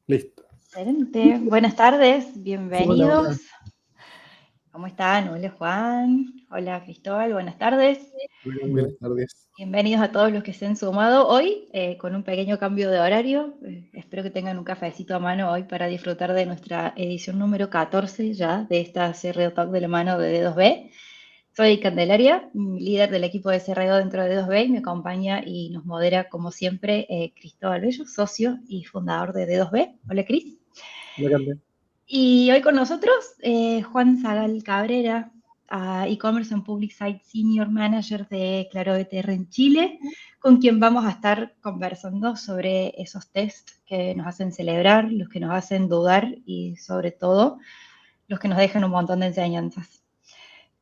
Listo. Excelente. Buenas tardes, Hola, hola. bienvenidos. ¿Cómo están? Hola Juan, hola Cristóbal, buenas tardes. Buenas tardes. Bienvenidos a todos los que se han sumado hoy con un pequeño cambio de horario. Espero que tengan un cafecito a mano hoy para disfrutar de nuestra edición número 14 ya de esta CRO Talk de la mano de D2B. Soy Candelaria, líder del equipo de CRO dentro de D2B y me acompaña y nos modera como siempre Cristóbal Bello, socio y fundador de D2B. Hola Cris. Hola, Carmen. Y hoy con nosotros Juan Zagal Cabrera, e-commerce and public site senior manager de Claro BTR en Chile, con quien vamos a estar conversando sobre esos tests que nos hacen celebrar, los que nos hacen dudar y sobre todo los que nos dejan un montón de enseñanzas.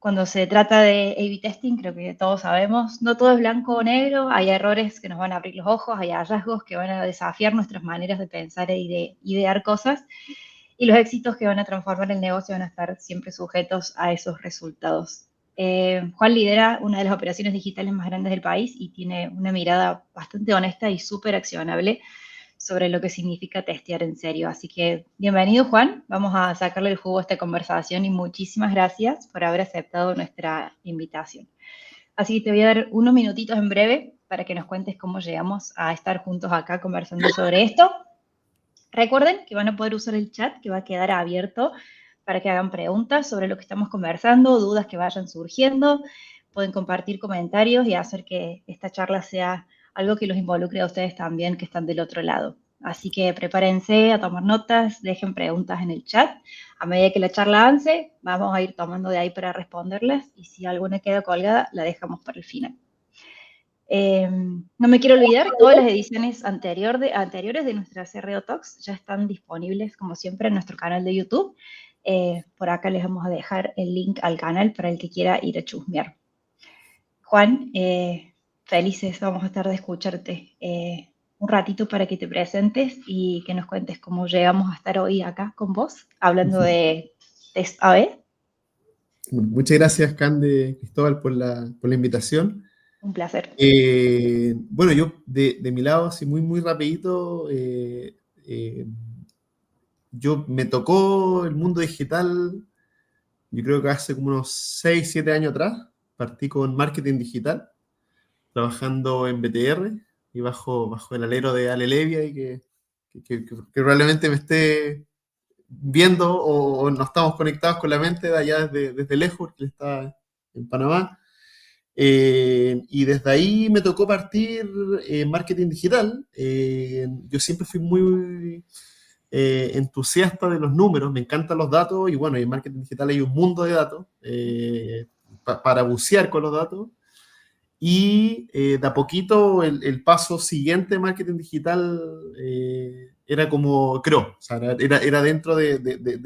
Cuando se trata de A/B testing, creo que todos sabemos, no todo es blanco o negro, hay errores que nos van a abrir los ojos, hay hallazgos que van a desafiar nuestras maneras de pensar y de idear cosas, y los éxitos que van a transformar el negocio van a estar siempre sujetos a esos resultados. Juan lidera una de las operaciones digitales más grandes del país y tiene una mirada bastante honesta y súper accionable sobre lo que significa testear en serio. Así que bienvenido, Juan. Vamos a sacarle el jugo a esta conversación y muchísimas gracias por haber aceptado nuestra invitación. Así que te voy a dar unos minutitos en breve para que nos cuentes cómo llegamos a estar juntos acá conversando sobre esto. Recuerden que van a poder usar el chat que va a quedar abierto para que hagan preguntas sobre lo que estamos conversando, dudas que vayan surgiendo. Pueden compartir comentarios y hacer que esta charla sea algo que los involucre a ustedes también que están del otro lado. Así que prepárense a tomar notas, dejen preguntas en el chat. A medida que la charla avance, vamos a ir tomando de ahí para responderlas y si alguna queda colgada, la dejamos para el final. No me quiero olvidar, todas las ediciones anteriores de nuestra CRO Talks ya están disponibles, como siempre, en nuestro canal de YouTube. Por acá les vamos a dejar el link al canal para el que quiera ir a chusmear. Juan, felices vamos a estar de escucharte un ratito para que te presentes y que nos cuentes cómo llegamos a estar hoy acá con vos, hablando de Test AB. Muchas gracias, Cande, Cristóbal, por la invitación. Un placer. Bueno, yo de mi lado, así muy rapidito, yo me tocó el mundo digital, yo creo que hace como unos 6 7 años atrás. Partí con marketing digital, trabajando en BTR y bajo el alero de Ale Levia, y que probablemente me esté viendo o no estamos conectados con la mente de allá desde lejos, porque él está en Panamá. Y desde ahí me tocó partir en marketing digital. Yo siempre fui muy entusiasta de los números, me encantan los datos y bueno, en marketing digital hay un mundo de datos para bucear con los datos. Y de a poquito el paso siguiente de marketing digital era como CRO, o sea, era dentro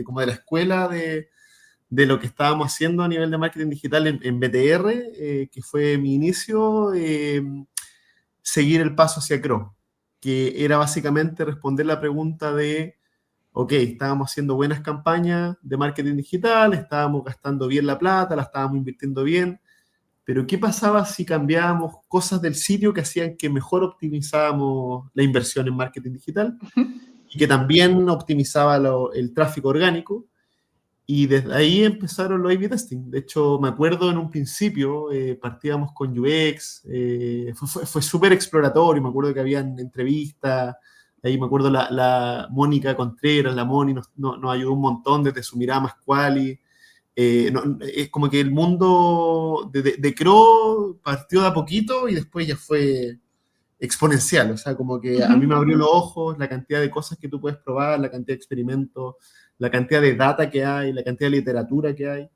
como de la escuela de lo que estábamos haciendo a nivel de marketing digital en BTR, que fue mi inicio, seguir el paso hacia CRO, que era básicamente responder la pregunta de, ok, estábamos haciendo buenas campañas de marketing digital, estábamos gastando bien la plata, la estábamos invirtiendo bien, pero ¿qué pasaba si cambiábamos cosas del sitio que hacían que mejor optimizábamos la inversión en marketing digital y que también optimizaba el tráfico orgánico? Y desde ahí empezaron los A/B testing. De hecho, me acuerdo en un principio, partíamos con UX, fue súper exploratorio, me acuerdo que habían entrevistas, ahí me acuerdo la Mónica Contreras, la Moni, nos ayudó un montón desde su mirada más quali. Es como que el mundo de Crow partió de a poquito y después ya fue exponencial, o sea, como que a mí me abrió los ojos la cantidad de cosas que tú puedes probar, la cantidad de experimentos, la cantidad de data que hay, la cantidad de literatura que hay.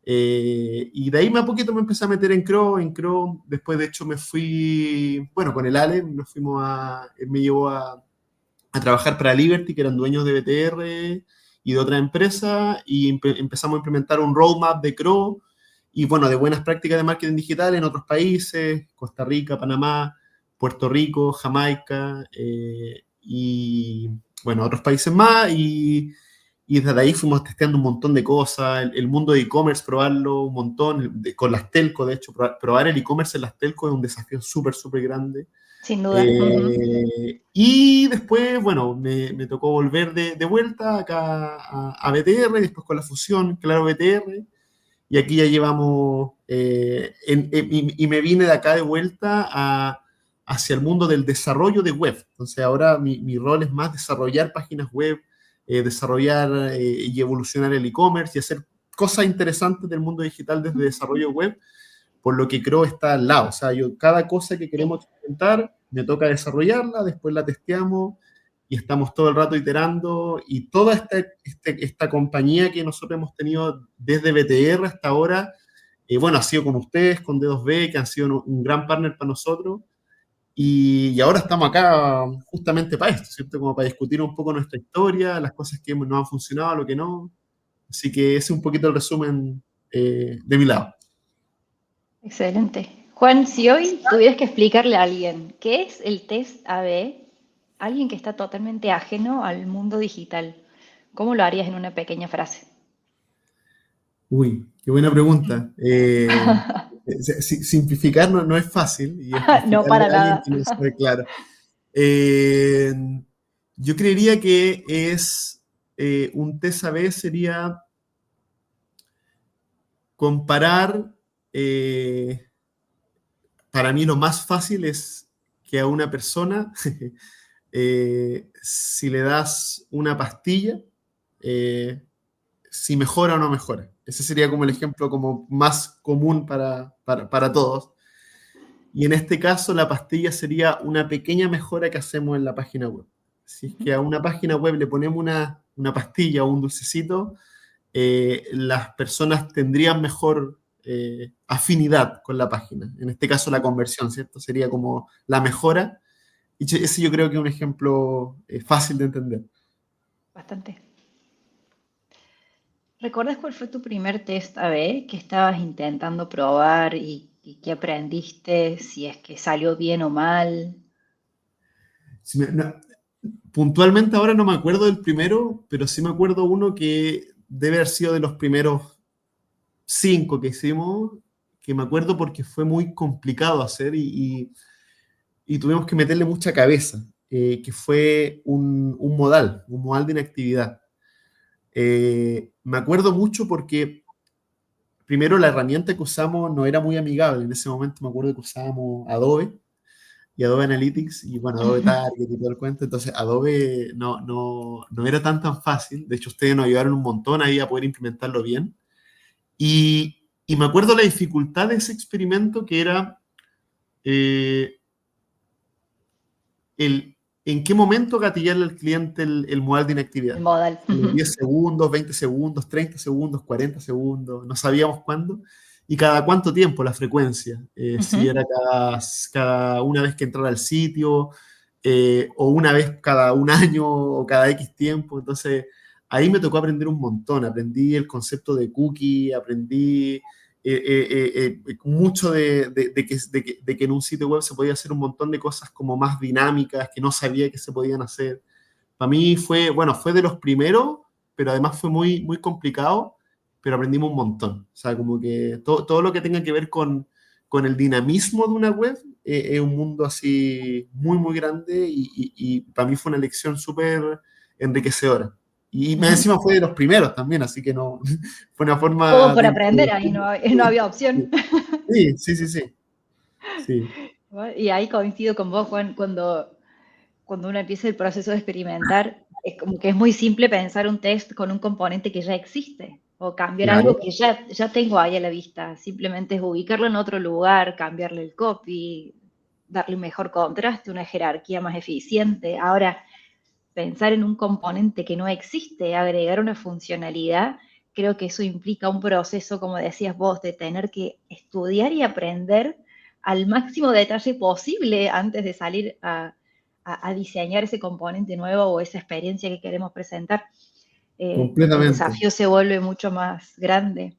Y de ahí a poquito me empecé a meter en Crow, después de hecho me fui, bueno, con el Ale, él me llevó a trabajar para Liberty, que eran dueños de BTR y de otra empresa, y empezamos a implementar un roadmap de Crow, y bueno, de buenas prácticas de marketing digital en otros países, Costa Rica, Panamá, Puerto Rico, Jamaica, y bueno, otros países más, y desde ahí fuimos testeando un montón de cosas, el mundo de e-commerce, probarlo un montón, con las telco, de hecho, probar el e-commerce en las telco es un desafío súper grande. Sin duda. Y después, bueno, me tocó volver de vuelta acá a BTR, después con la fusión, claro, BTR, y aquí ya llevamos, y me vine de acá de vuelta hacia el mundo del desarrollo de web. Entonces ahora mi rol es más desarrollar páginas web, desarrollar y evolucionar el e-commerce y hacer cosas interesantes del mundo digital desde desarrollo web, por lo que creo está al lado. O sea, cada cosa que Sí. queremos experimentar, me toca desarrollarla, después la testeamos y estamos todo el rato iterando. Y toda esta compañía que nosotros hemos tenido desde BTR hasta ahora, bueno, ha sido con ustedes, con D2B, que han sido un gran partner para nosotros. Y ahora estamos acá justamente para esto, ¿cierto? Como para discutir un poco nuestra historia, las cosas que nos han funcionado, lo que no. Así que ese es un poquito el resumen de mi lado. Excelente. Juan, si hoy tuvieras que explicarle a alguien qué es el test AB, alguien que está totalmente ajeno al mundo digital, ¿cómo lo harías en una pequeña frase? Uy, qué buena pregunta. Simplificar no es fácil y No, explicarle para a alguien nada. que no sabe, claro. Eh, yo creería que es un test A/B sería comparar, para mí lo más fácil es que a una persona, si le das una pastilla, eh, si mejora o no mejora. Ese sería como el ejemplo como más común para todos. Y en este caso, la pastilla sería una pequeña mejora que hacemos en la página web. Si es que a una página web le ponemos una pastilla o un dulcecito, las personas tendrían mejor afinidad con la página. En este caso, la conversión, ¿cierto? Sería como la mejora. Y ese yo creo que es un ejemplo fácil de entender. Bastante. ¿Recuerdas cuál fue tu primer test AB que estabas intentando probar y qué aprendiste, si es que salió bien o mal? Si puntualmente ahora no me acuerdo del primero, pero sí me acuerdo uno que debe haber sido de los primeros 5 que hicimos, que me acuerdo porque fue muy complicado hacer y tuvimos que meterle mucha cabeza, que fue un modal de inactividad. Me acuerdo mucho porque primero la herramienta que usamos no era muy amigable. En ese momento me acuerdo que usábamos Adobe y Adobe Analytics y bueno, Adobe Target y todo el cuento. Entonces Adobe no era tan fácil. De hecho, ustedes nos ayudaron un montón ahí a poder implementarlo bien. Y me acuerdo la dificultad de ese experimento que era eh, en qué momento gatillarle al cliente el modal de El inactividad. modal. A los 10 segundos, 20 segundos, 30 segundos, 40 segundos, no sabíamos cuándo. Y cada cuánto tiempo, la frecuencia. Si era cada una vez que entrara al sitio, o una vez cada un año, o cada X tiempo. Entonces, ahí me tocó aprender un montón. Aprendí el concepto de cookie, aprendí mucho de que en un sitio web se podía hacer un montón de cosas como más dinámicas que no sabía que se podían hacer. Para mí fue, bueno, fue de los primeros, pero además fue muy complicado, pero aprendimos un montón. O sea, como que todo lo que tenga que ver con el dinamismo de una web es un mundo así muy grande y para mí fue una lección súper enriquecedora. Y más encima fue de los primeros también, así que no, fue una Todo forma por de aprender, ahí introducir. no había opción. Sí. Sí, Y ahí coincido con vos, Juan, cuando uno empieza el proceso de experimentar, es como que es muy simple pensar un test con un componente que ya existe o cambiar algo claro, que ya tengo ahí a la vista. Simplemente es ubicarlo en otro lugar, cambiarle el copy, darle un mejor contraste, una jerarquía más eficiente. Ahora, pensar en un componente que no existe, agregar una funcionalidad, creo que eso implica un proceso, como decías vos, de tener que estudiar y aprender al máximo detalle posible antes de salir a diseñar ese componente nuevo o esa experiencia que queremos presentar. El completamente. desafío se vuelve mucho más grande.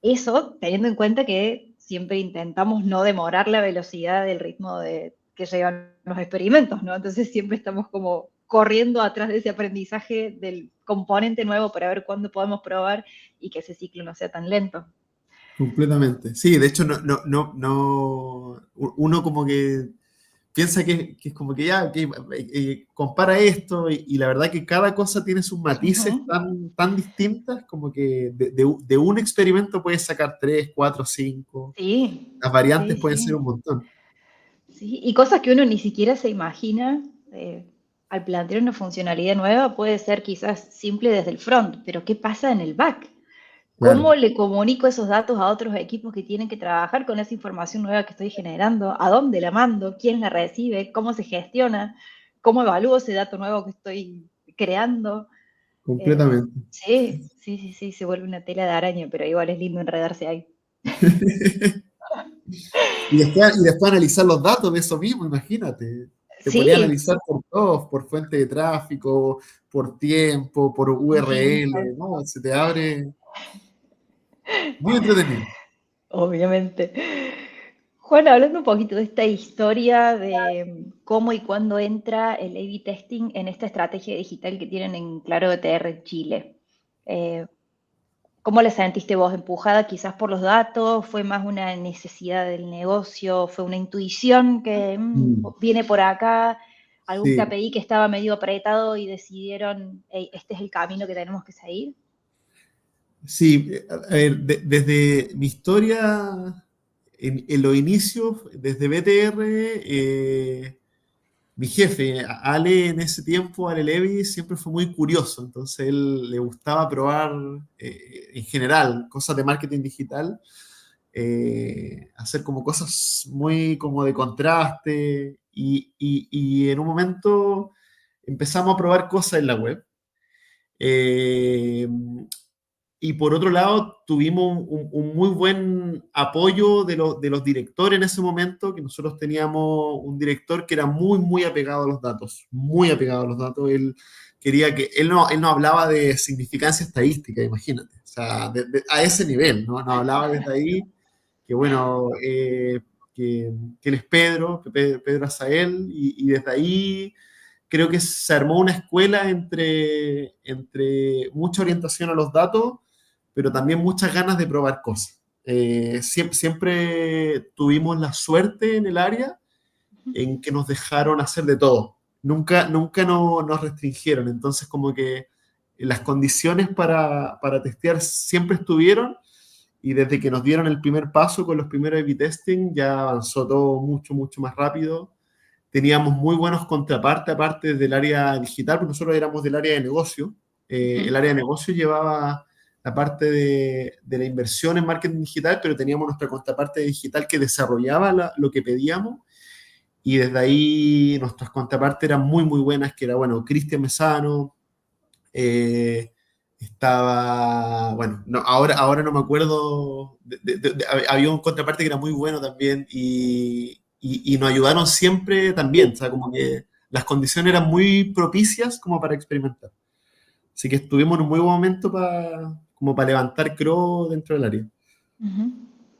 Eso teniendo en cuenta que siempre intentamos no demorar la velocidad del ritmo que llevan los experimentos, ¿no? Entonces siempre estamos como corriendo atrás de ese aprendizaje del componente nuevo para ver cuándo podemos probar y que ese ciclo no sea tan lento. Completamente. Sí, de hecho, uno como que piensa que es como que ya, que, compara esto y la verdad que cada cosa tiene sus matices Ujú. tan distintas como que de un experimento puedes sacar 3, 4, 5. Sí, Las variantes sí, pueden ser sí. un montón. Sí, y cosas que uno ni siquiera se imagina, al plantear una funcionalidad nueva puede ser quizás simple desde el front, pero ¿qué pasa en el back? ¿Cómo Claro, le comunico esos datos a otros equipos que tienen que trabajar con esa información nueva que estoy generando? ¿A dónde la mando? ¿Quién la recibe? ¿Cómo se gestiona? ¿Cómo evalúo ese dato nuevo que estoy creando? completamente. Sí, sí, sí, sí, se vuelve una tela de araña, pero igual es lindo enredarse ahí. Y después analizar los datos de eso mismo, imagínate. Te ponía a Sí, analizar por todos, por fuente de tráfico, por tiempo, por infinitas, URL, ¿no? Se te abre muy entretenido. obviamente. Juan, hablando un poquito de esta historia de cómo y cuándo entra el A/B testing en esta estrategia digital que tienen en Claro BTR en Chile. Eh, ¿Cómo la sentiste vos? ¿Empujada quizás por los datos? ¿Fue más una necesidad del negocio? ¿Fue una intuición que Mm, viene por acá? ¿Algún sí, KPI que estaba medio apretado y decidieron, "Ey, este es el camino que tenemos que seguir"? sí, a ver, desde mi historia, en los inicios, desde BTR, mi jefe, Ale, en ese tiempo, Ale Levy, siempre fue muy curioso, entonces él le gustaba probar, en general, cosas de marketing digital, hacer como cosas muy como de contraste, y en un momento empezamos a probar cosas en la web. Eh, y por otro lado, tuvimos un muy buen apoyo de los directores en ese momento, que nosotros teníamos un director que era muy, muy apegado a los datos, muy apegado a los datos. Él quería que, él no hablaba de significancia estadística, imagínate, o sea, a ese nivel, ¿no? Nos hablaba desde ahí, que bueno, que él es Pedro Azael, y desde ahí creo que se armó una escuela entre mucha orientación a los datos, pero también muchas ganas de probar cosas. Siempre tuvimos la suerte en el área en que nos dejaron hacer de todo. Nunca nos restringieron. Entonces, como que las condiciones para testear siempre estuvieron, y desde que nos dieron el primer paso con los primeros A/B testing, ya avanzó todo mucho, mucho más rápido. Teníamos muy buenos contrapartes, aparte del área digital, porque nosotros éramos del área de negocio. El área de negocio llevaba la parte de la inversión en marketing digital, pero teníamos nuestra contraparte digital que desarrollaba lo que pedíamos, y desde ahí nuestras contrapartes eran muy, muy buenas, que era, bueno, Cristian Mesano, eh, estaba, bueno, no, ahora no me acuerdo, había un contraparte que era muy bueno también, y nos ayudaron siempre también, o sea, como que las condiciones eran muy propicias como para experimentar. Así que estuvimos en un muy buen momento como para levantar CRO dentro del área. Ujú.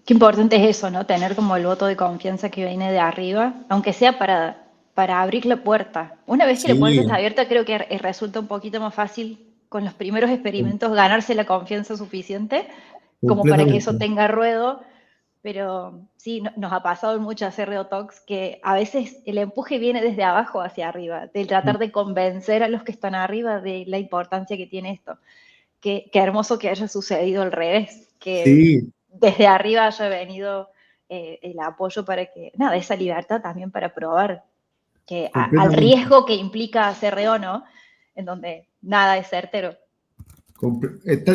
Qué importante es eso, ¿no? Tener como el voto de confianza que viene de arriba, aunque sea para abrir la puerta. Una vez que la puerta está Sí, abierta, creo que resulta un poquito más fácil con los primeros experimentos ganarse la confianza suficiente como para que eso completamente. tenga ruedo. Pero sí, nos ha pasado en muchas RO Talks que a veces el empuje viene desde abajo hacia arriba, del tratar de convencer a los que están arriba de la importancia que tiene esto. Qué hermoso que haya sucedido al revés, que Sí, desde arriba haya venido el apoyo para que, nada, esa libertad también para probar que al completamente. riesgo que implica hacer o no, en donde nada es certero.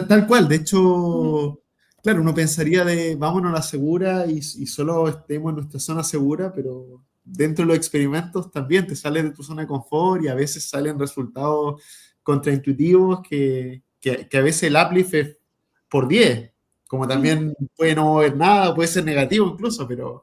Tal cual, de Ujú. hecho, claro, uno pensaría de vámonos a la segura, y solo estemos en nuestra zona segura, pero dentro de los experimentos también te sales de tu zona de confort, y a veces salen resultados contraintuitivos que a veces el uplift es por 10, como Sí, también puede no haber nada, puede ser negativo incluso, pero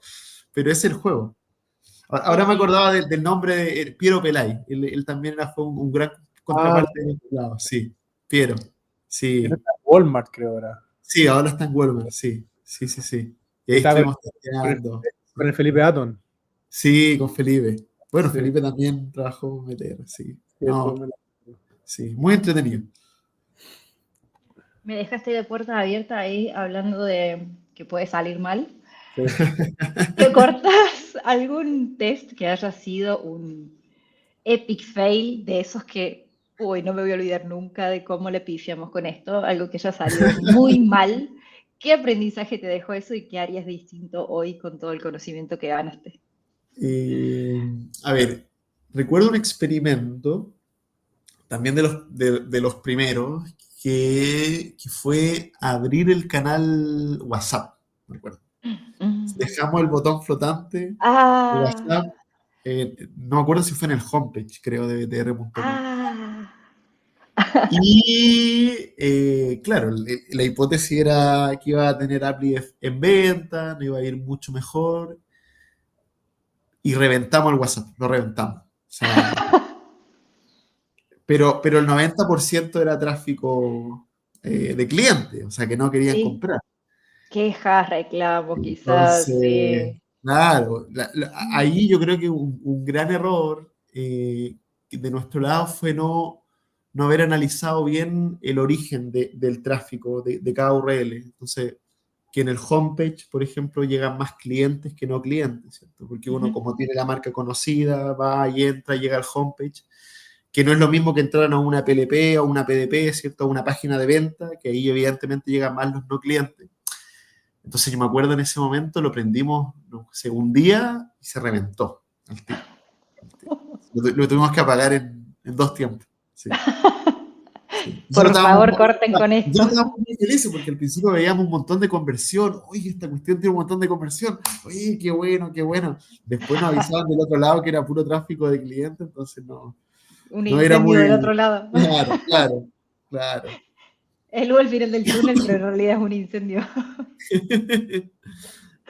es el juego. sí, Ahora me sí. acordaba del nombre de Piero Pelay. Él también fue un gran Ah, contraparte de este lado. Sí, Piero. era Sí, Walmart, creo ahora. sí, ahora está en Walmart. Sí, sí, sí, sí. Y Y ahí estaba estuvimos con el, testeando. con el Felipe Atton. Sí, con Felipe. Bueno, Sí, Felipe también trabajó con BTR. Sí, sí, no, después me lo- sí, muy entretenido. Me dejaste de puerta abierta ahí hablando de que puede salir mal. ¿Recordás algún test que haya sido un epic fail de esos que, uy, no me voy a olvidar nunca de cómo le pifiamos con esto, algo que haya salido muy mal? ¿Qué aprendizaje te dejó eso y qué harías distinto hoy con todo el conocimiento que ganaste? Eh, a ver, recuerdo un experimento, también de los primeros, que fue abrir el canal WhatsApp, me acuerdo. Mm. Dejamos el botón flotante de Ah, WhatsApp, no me acuerdo si fue en el homepage, creo, de btr.me. ah. Y claro, la hipótesis era que iba a tener Apply en venta, no iba a ir mucho mejor, y reventamos el WhatsApp, lo reventamos. O sea, pero el 90% era tráfico de clientes, o sea, que no querían Sí, comprar. quejas, reclamos, quizás, Entonces, sí. claro, ahí yo creo que un gran error de nuestro lado fue no haber analizado bien el origen del tráfico de cada URL. Entonces, que en el homepage, por ejemplo, llegan más clientes que no clientes, ¿cierto? Porque uno, Ujú. como tiene la marca conocida, va y entra, llega al homepage, que no es lo mismo que entrar a una PLP o una PDP, ¿cierto? A una página de venta, que ahí evidentemente llegan más los no clientes. Entonces yo me acuerdo en ese momento, lo prendimos, no sé, un día y se reventó al tiro. Al tiro. Lo tuvimos que apagar en 2 tiempos. Sí, sí. Por favor, corten con esto. Nosotros estábamos muy felices porque al principio veíamos un montón de conversión. Oye, esta cuestión tiene un montón de conversión. Oye, qué bueno, qué bueno. Después nos avisaban del otro lado que era puro tráfico de clientes, entonces Un no era incendio del muy... otro lado. Claro, claro, claro. Es luego el final del túnel, pero en realidad es un incendio.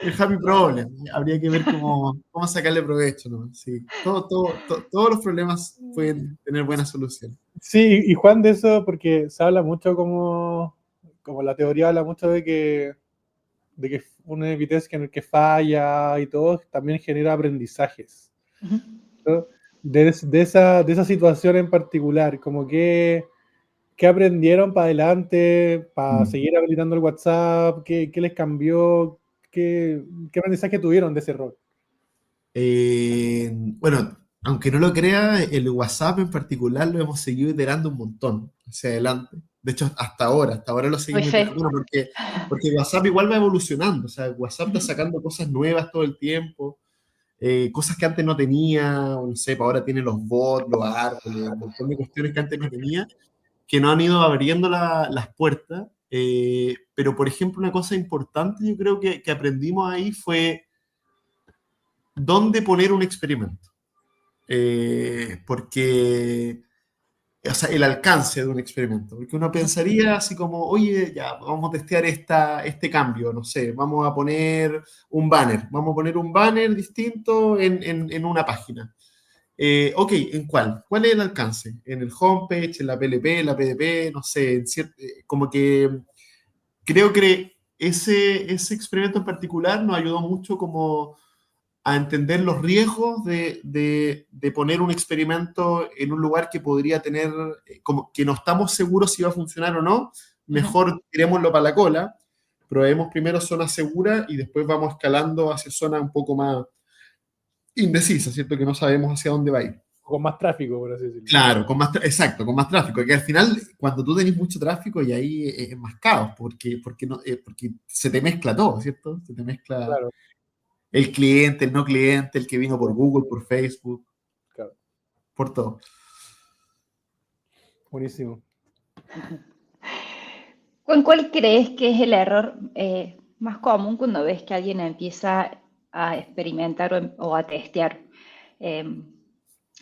El happy problem. Habría que ver cómo sacarle provecho, ¿no? Sí. Todos los problemas pueden tener buena solución. Sí, y Juan, de eso, porque se habla mucho como la teoría habla mucho de que un test en el que falla y todo también genera aprendizajes, Ujú. ¿no? De esa situación en particular, como que aprendieron para adelante, para Mm. seguir habilitando el WhatsApp, qué les cambió, qué aprendizaje tuvieron de ese error. Bueno, aunque no lo crea, el WhatsApp en particular lo hemos seguido iterando un montón hacia adelante. De hecho, hasta ahora lo Doy seguimos fe. iterando, porque WhatsApp igual va evolucionando. O sea, WhatsApp está Ujú. sacando cosas nuevas todo el tiempo. Cosas que antes no tenía, o no sé, pues ahora tiene los bots, los árboles, un montón de cuestiones que antes no tenía, que no han ido abriendo las puertas. Pero, por ejemplo, una cosa importante yo creo que aprendimos ahí fue dónde poner un experimento. Porque, o sea, el alcance de un experimento. Porque uno pensaría así como, oye, ya, vamos a testear este cambio, no sé, vamos a poner vamos a poner un banner distinto en una página. Ok, ¿en cuál? ¿Cuál es el alcance? ¿En el homepage, en la PLP, en la PDP? No sé, como que creo que ese experimento en particular nos ayudó mucho como a entender los riesgos de poner un experimento en un lugar que podría tener, como que no estamos seguros si va a funcionar o no, Ujú. mejor tirémoslo para la cola, probemos primero zona segura y después vamos escalando hacia zonas un poco más indecisas, ¿cierto? Que no sabemos hacia dónde va a ir. Con más tráfico, por así decirlo. Claro, exacto, con más tráfico, que al final, cuando tú tenés mucho tráfico, y ahí es más caos, porque se te mezcla todo, ¿cierto? Se te mezcla Claro, el cliente, el no cliente, el que vino por claro, Google, por Facebook, claro. por todo. Buenísimo. ¿Cuál crees que es el error más común cuando ves que alguien empieza a experimentar o a testear? Eh,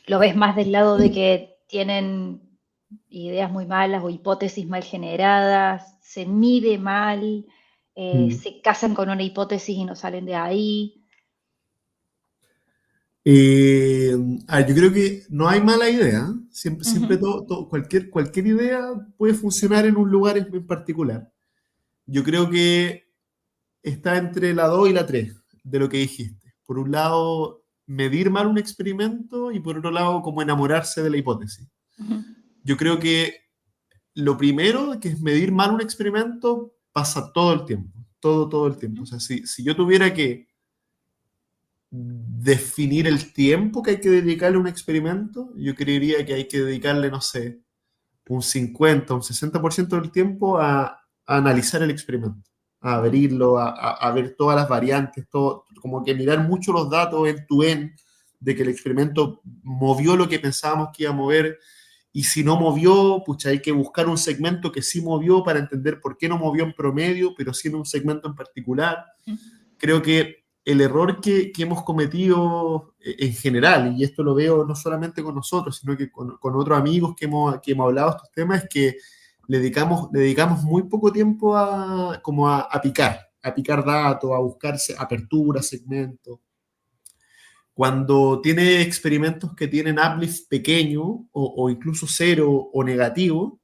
¿Lo ves más del lado de que tienen ideas muy malas o hipótesis mal generadas, se mide mal, Mm. se casan con una hipótesis y no salen de ahí? Eh, yo creo que no hay mala idea. Siempre Ujú, cualquier idea puede funcionar en un lugar en particular. Yo creo que está entre la 2 y la 3 de lo que dijiste. Por un lado, medir mal un experimento y por otro lado, como enamorarse de la hipótesis. ujú, Yo creo que lo primero, que es medir mal un experimento, pasa todo el tiempo. todo el tiempo. O sea, si yo tuviera que definir el tiempo que hay que dedicarle a un experimento, yo creería que hay que dedicarle, no sé, un 50, un 60% del tiempo a analizar el experimento, a abrirlo, a ver todas las variantes, todo, como que mirar mucho los datos end-to-end de que el experimento movió lo que pensábamos que iba a mover, y si no movió, pucha, hay que buscar un segmento que sí movió para entender por qué no movió en promedio, pero sí en un segmento en particular. Creo que el error que hemos cometido en general, y esto lo veo no solamente con nosotros, sino que con otros amigos que hemos hablado de estos temas, es que le dedicamos muy poco tiempo a picar datos, a buscarse aperturas, segmentos. Cuando tiene experimentos que tienen uplift pequeño o incluso cero o negativo,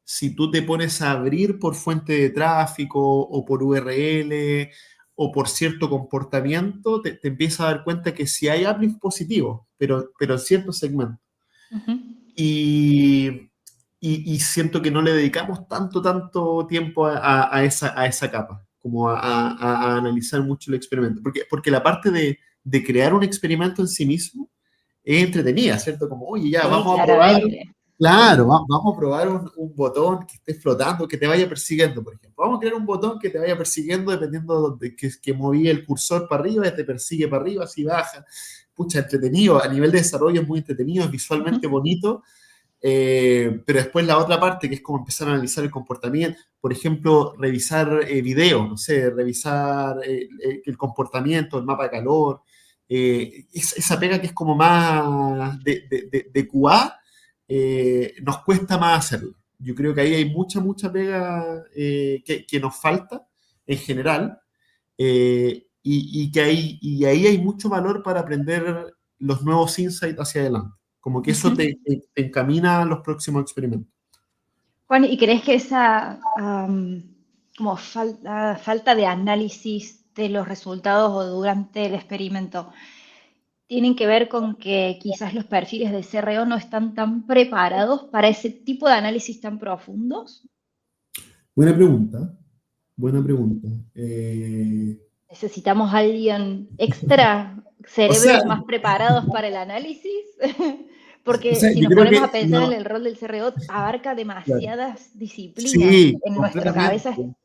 si tú te pones a abrir por fuente de tráfico o por URL o por cierto comportamiento, te empiezas a dar cuenta que sí hay uplift positivo, pero en ciertos segmentos. Ujú. Y, y siento que no le dedicamos tanto tiempo a esa capa, como a analizar mucho el experimento. Porque la parte de crear un experimento en sí mismo es entretenida, ¿cierto? Como, oye, ya, Sí, vamos a probar, claramente. claro, vamos a probar un botón que esté flotando, que te vaya persiguiendo, por ejemplo. Vamos a crear un botón que te vaya persiguiendo dependiendo de que moví el cursor para arriba, te persigue para arriba, así baja. Pucha, entretenido, a nivel de desarrollo es muy entretenido, es visualmente bonito, pero después la otra parte, que es como empezar a analizar el comportamiento, por ejemplo, revisar videos, no sé, revisar el comportamiento, el mapa de calor, esa pega que es como más de QA, nos cuesta más hacerlo. Yo creo que ahí hay mucha pega que nos falta en general, y ahí hay mucho valor para aprender los nuevos insights hacia adelante. Como que eso te encamina a los próximos experimentos. Juan, ¿y crees que esa como falta de análisis de los resultados o durante el experimento tienen que ver con que quizás los perfiles de CRO no están tan preparados para ese tipo de análisis tan profundos? Buena pregunta, buena pregunta. ¿Necesitamos a alguien extra, O sea, cerebros más preparados para el análisis? Porque si yo nos creo ponemos que a pensar en no, el rol del CRO, abarca claro. demasiadas disciplinas. Sí, En nuestra completamente. cabeza. O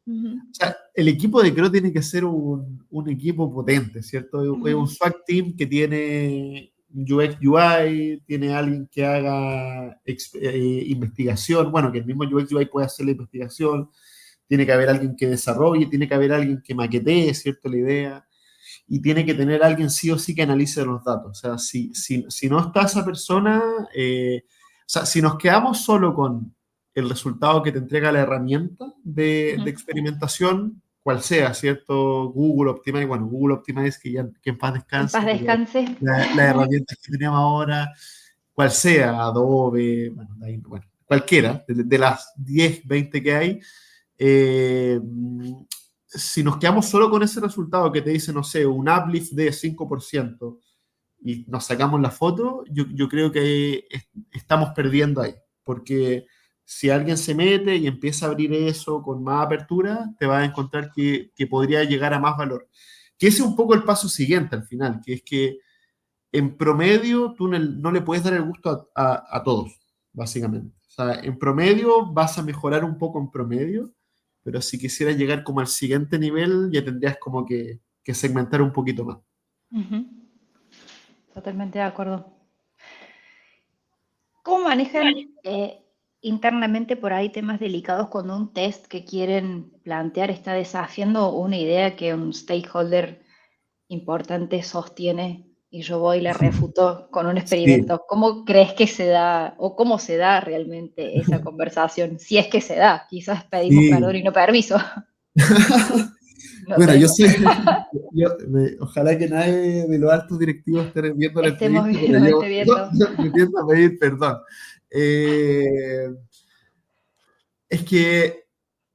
Ujú, sea, el equipo de CRO tiene que ser un equipo potente, ¿cierto? Es un ujú, SWAT team que tiene UX UI, tiene alguien que haga investigación, bueno, que el mismo UX UI puede hacer la investigación, tiene que haber alguien que desarrolle, tiene que haber alguien que maquetee, ¿cierto? La idea, y tiene que tener alguien sí o sí que analice los datos. O sea, si no está esa persona, o sea, si nos quedamos solo con el resultado que te entrega la herramienta de ujú. experimentación, cual sea, ¿cierto? Google Optimize, bueno, Google Optimize, que en paz En paz descanse, pero descanse. las herramientas que tenemos ahora, cual sea, Adobe, bueno, cualquiera, de las 10 20 que hay, eh, si nos quedamos solo con ese resultado que te dice, no sé, un uplift de 5% y nos sacamos la foto, yo creo que estamos perdiendo ahí. Porque si alguien se mete y empieza a abrir eso con más apertura, te vas a encontrar que podría llegar a más valor. Que ese es un poco el paso siguiente al final, que es que en promedio tú no le puedes dar el gusto a todos, básicamente. O sea, en promedio vas a mejorar un poco en promedio, pero si quisieras llegar como al siguiente nivel, ya tendrías como que segmentar un poquito más. Ujú, totalmente de acuerdo. ¿Cómo manejan internamente por ahí temas delicados cuando un test que quieren plantear está desafiando una idea que un stakeholder importante sostiene y yo voy y la refuto con un Sí, experimento? ¿Cómo crees que se da o cómo se da realmente esa conversación? Si es que se da, quizás pedimos perdón sí. y no permiso. No Bueno, yo sé. sé, ojalá que nadie de los altos directivos esté viendo la Estemos entrevista, bien, pero nos esté yo viendo. me tiendo a pedir perdón. Eh, es que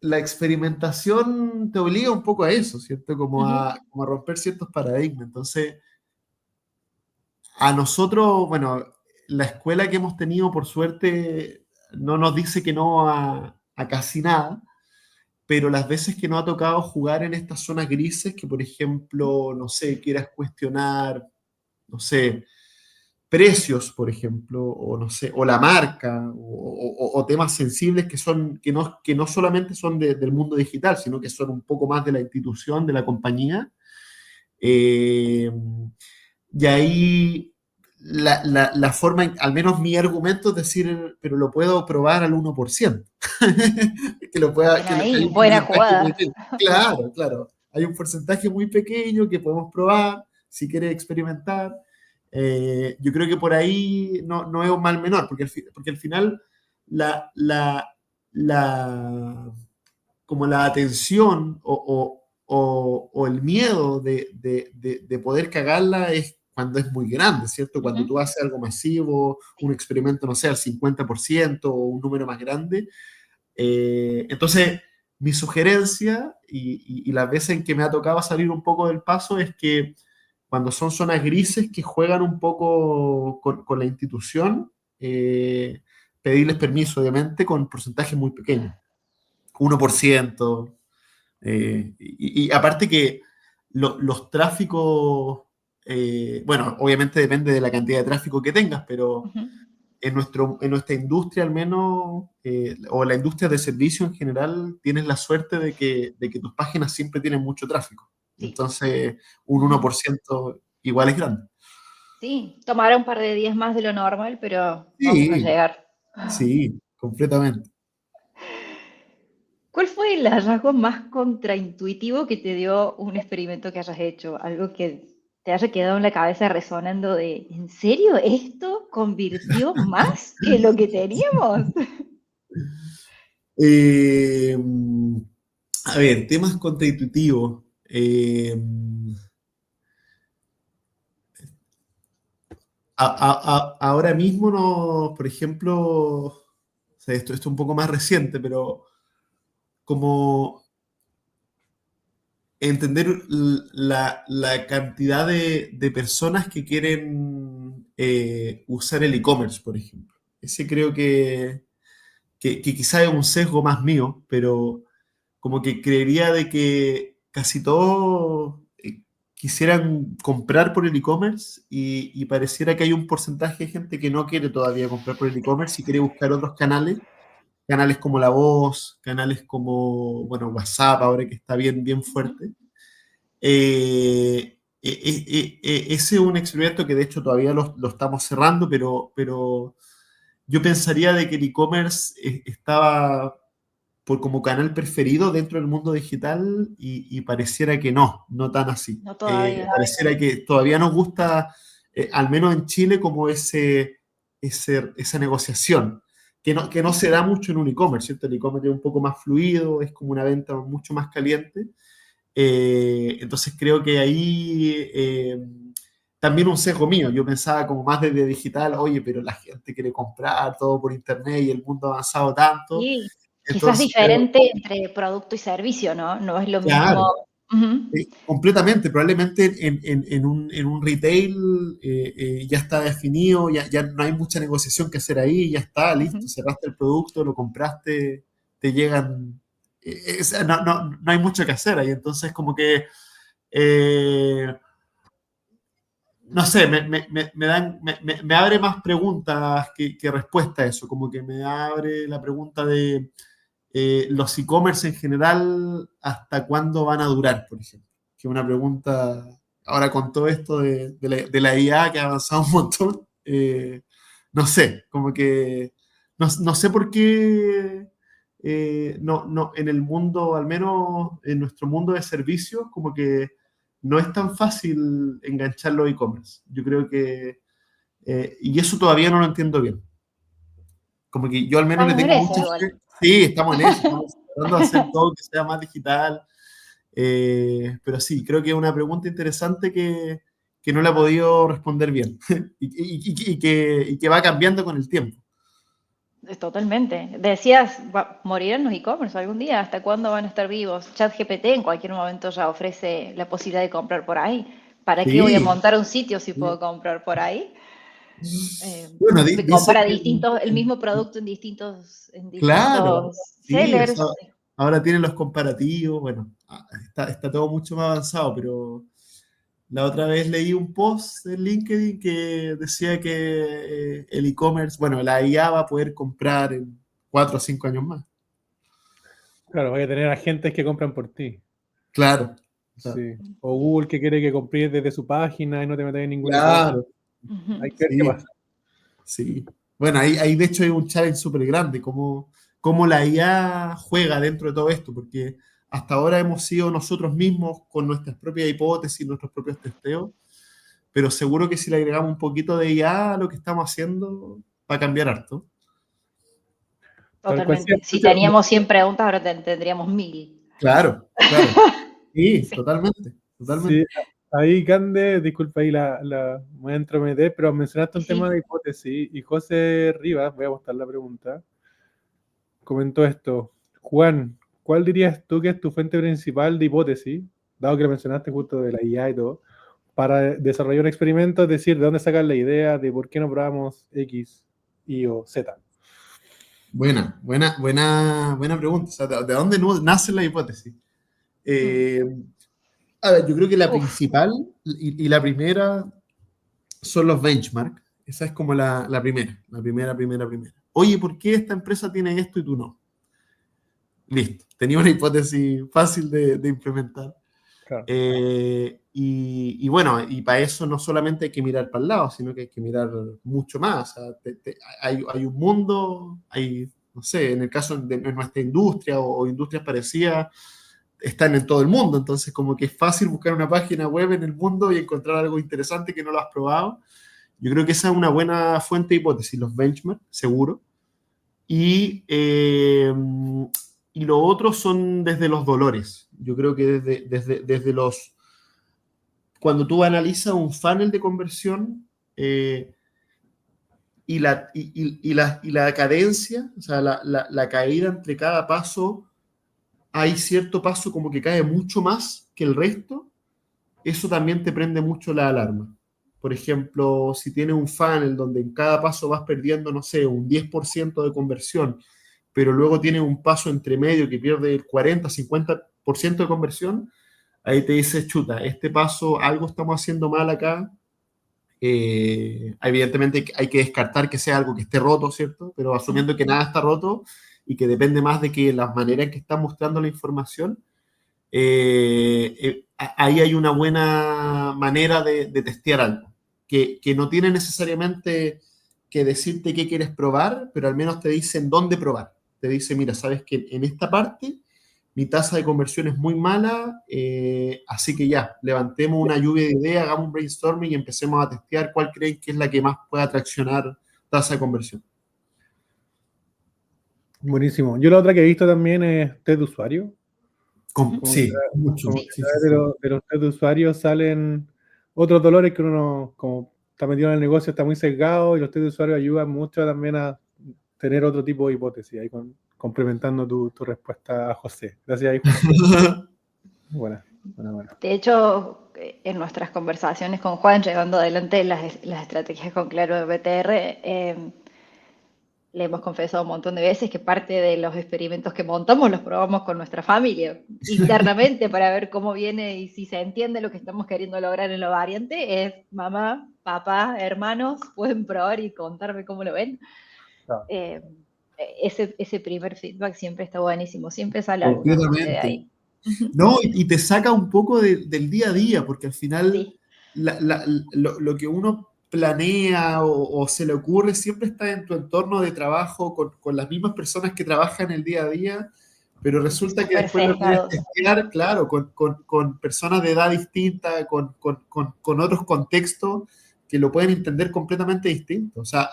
la experimentación te obliga un poco a eso, ¿cierto? Como Ujú, a romper ciertos paradigmas. Entonces, a nosotros, bueno, la escuela que hemos tenido, por suerte, no nos dice que no a casi nada. pero las veces que nos ha tocado jugar en estas zonas grises, que por ejemplo, no sé, quieras cuestionar, no sé, precios, por ejemplo, o no sé, o la marca, o temas sensibles que no solamente son del mundo digital, sino que son un poco más de la institución, de la compañía. Eh, y ahí la forma, al menos mi argumento es decir, pero lo puedo probar al 1%. Que lo pueda, Bueno, que hay ahí, un buena porcentaje muy jugada. pequeño. Claro, claro. Hay un porcentaje muy pequeño que podemos probar si quieres experimentar. Yo creo que por ahí no es un mal menor, porque al final la, la, la, como la atención o el miedo de poder cagarla es cuando es muy grande, ¿cierto? Cuando Ujú. tú haces algo masivo, un experimento, no sé, al 50% o un número más grande. Entonces, mi sugerencia y las veces en que me ha tocado salir un poco del paso es que cuando son zonas grises que juegan un poco con la institución, pedirles permiso, obviamente, con porcentajes muy pequeños, 1%. Y aparte que los tráficos, bueno, obviamente depende de la cantidad de tráfico que tengas, pero Ujú. en nuestra industria al menos, o la industria de servicio en general, tienes la suerte de que tus páginas siempre tienen mucho tráfico. Sí. Entonces, un Ujú. 1% igual es grande. Sí, tomará un par de días más de lo normal, pero vamos a Sí, llegar. sí, completamente. ¿Cuál fue el hallazgo más contraintuitivo que te dio un experimento que hayas hecho? Algo que te haya quedado en la cabeza resonando de, ¿en serio esto convirtió más que lo que teníamos? Eh, a ver, temas contraintuitivos. Ahora mismo no, por ejemplo, o sea, esto es un poco más reciente, pero como entender la cantidad de personas que quieren usar el e-commerce, por ejemplo. Ese creo que quizá es un sesgo más mío, pero como que creería de que casi todos quisieran comprar por el e-commerce y pareciera que hay un porcentaje de gente que no quiere todavía comprar por el e-commerce y quiere buscar otros canales como La Voz, canales como, bueno, WhatsApp ahora que está bien, bien Ujú. fuerte. Ese es un experimento que de hecho todavía lo estamos cerrando, pero yo pensaría de que el e-commerce estaba por como canal preferido dentro del mundo digital y pareciera que no tan así. No todavía. Pareciera que todavía nos gusta, al menos en Chile, como esa negociación, que no se da mucho en un e-commerce, ¿cierto? El e-commerce es un poco más fluido, es como una venta mucho más caliente. Entonces creo que ahí también un sesgo mío. Yo pensaba como más desde digital, oye, pero la gente quiere comprar todo por internet y el mundo ha avanzado tanto. Sí, quizás Entonces, pero, diferente entre producto y servicio, ¿no? No es lo mismo. claro, Ujú, completamente. Probablemente en un retail ya está definido, ya no hay mucha negociación que hacer ahí, ya está, listo, ujú. cerraste el producto, lo compraste, te llegan. No hay mucho que hacer ahí. Entonces, como que eh, no sé, me abre más preguntas que respuesta a eso, como que me abre la pregunta de los e-commerce en general, ¿hasta cuándo van a durar, por ejemplo? Que es una pregunta, ahora con todo esto de la IA que ha avanzado un montón, no sé, como que no sé por qué no, en el mundo, al menos en nuestro mundo de servicios, como que no es tan fácil enganchar los e-commerce. Yo creo que, y eso todavía no lo entiendo bien. Como que yo al menos le Estamos en tengo eso mucha igual. fe. Sí, estamos en eso, estamos tratando de hacer todo que sea más digital. Pero sí, creo que es una pregunta interesante que no la he podido responder bien y que va cambiando con el tiempo. Totalmente. Decías, morirán los e-commerce algún día. ¿Hasta cuándo van a estar vivos? ChatGPT en cualquier momento ya ofrece la posibilidad de comprar por ahí. ¿Para qué voy a Sí, montar un sitio si sí. puedo comprar por ahí? Bueno, Me dicen compara que, distintos, el mismo producto en distintos claro, sí, o sea, sellers. ahora tienen los comparativos, bueno, está todo mucho más avanzado, pero la otra vez leí un post en LinkedIn que decía que el e-commerce, bueno, la IA va a poder comprar en 4 o 5 años más. Claro, voy a tener agentes que compran por ti. Claro, Sí. O Google que quiere que compres desde su página y no te metas en ningún claro, Hay que ver qué sí, pasa. sí. Bueno, ahí de hecho hay un challenge súper grande, cómo la IA juega dentro de todo esto, porque hasta ahora hemos sido nosotros mismos con nuestras propias hipótesis, nuestros propios testeos, pero seguro que si le agregamos un poquito de IA a lo que estamos haciendo, va a cambiar harto. Tal cual. Sí, Totalmente. Si teníamos 100 preguntas, ahora tendríamos 1000. Claro, claro. Sí, Sí. totalmente, sí, totalmente. ahí, Cande, disculpa ahí me voy a entrometer, pero mencionaste un tema Sí. de hipótesis y José Rivas, voy a mostrar la pregunta, comentó esto. Juan, ¿cuál dirías tú que es tu fuente principal de hipótesis, dado que lo mencionaste justo de la IA y todo, para desarrollar un experimento, es decir, de dónde sacar la idea de por qué no probamos X, Y o Z? Buena pregunta. O sea, ¿de dónde nace la hipótesis? Eh, a ver, yo creo que la Uf, principal y la primera son los benchmarks. Esa es como la primera. Oye, ¿por qué esta empresa tiene esto y tú no? Listo. Tenía una hipótesis fácil de implementar. Claro. Y bueno, y para eso no solamente hay que mirar para el lado, sino que hay que mirar mucho más. O sea, hay un mundo, no sé, en el caso de nuestra industria o industrias parecidas, están en todo el mundo. Entonces, como que es fácil buscar una página web en el mundo y encontrar algo interesante que no lo has probado. Yo creo que esa es una buena fuente de hipótesis, los benchmarks, seguro. Y, eh, y lo otro son desde los dolores. Yo creo que desde los cuando tú analizas un funnel de conversión y la cadencia, o sea, la caída entre cada paso, hay cierto paso como que cae mucho más que el resto, eso también te prende mucho la alarma. Por ejemplo, si tienes un funnel donde en cada paso vas perdiendo, no sé, un 10% de conversión, pero luego tienes un paso entre medio que pierde el 40-50% de conversión, ahí te dices, chuta, este paso, algo estamos haciendo mal acá. Evidentemente hay que descartar que sea algo que esté roto, ¿cierto? Pero asumiendo que nada está roto y que depende más de que la manera en que está mostrando la información, ahí hay una buena manera de testear algo, que no tiene necesariamente que decirte qué quieres probar, pero al menos te dicen dónde probar. Te dice, mira, sabes que en esta parte mi tasa de conversión es muy mala, así que ya, levantemos una lluvia de ideas, hagamos un brainstorming y empecemos a testear cuál creen que es la que más pueda atraccionar tasa de conversión. Buenísimo. Yo la otra que he visto también es test de usuario. Como que, Sí, mucho. como Sí. que Sí, a sí, través sí. de los test de usuario salen otros dolores que uno no, como está metido en el negocio, está muy sesgado y los test de usuario ayudan mucho también a tener otro tipo de hipótesis, ahí complementando tu respuesta a José. Gracias ahí, Juan. Buena. De hecho, en nuestras conversaciones con Juan, llevando adelante las estrategias con Claro BTR, le hemos confesado un montón de veces que parte de los experimentos que montamos los probamos con nuestra familia internamente para ver cómo viene y si se entiende lo que estamos queriendo lograr en la variante. Es mamá, papá, hermanos, pueden probar y contarme cómo lo ven. Claro. Eh, ese primer feedback siempre está buenísimo, siempre sale alguna cosa de Completamente. ahí. Ujú. No, y te saca un poco del día a día, porque al final Sí, lo que uno planea o se le ocurre siempre está en tu entorno de trabajo con las mismas personas que trabajan el día a día, pero resulta que súper después lo quieres sesgados. testear, claro, con personas de edad distinta, con otros contextos que lo pueden entender completamente distinto. O sea,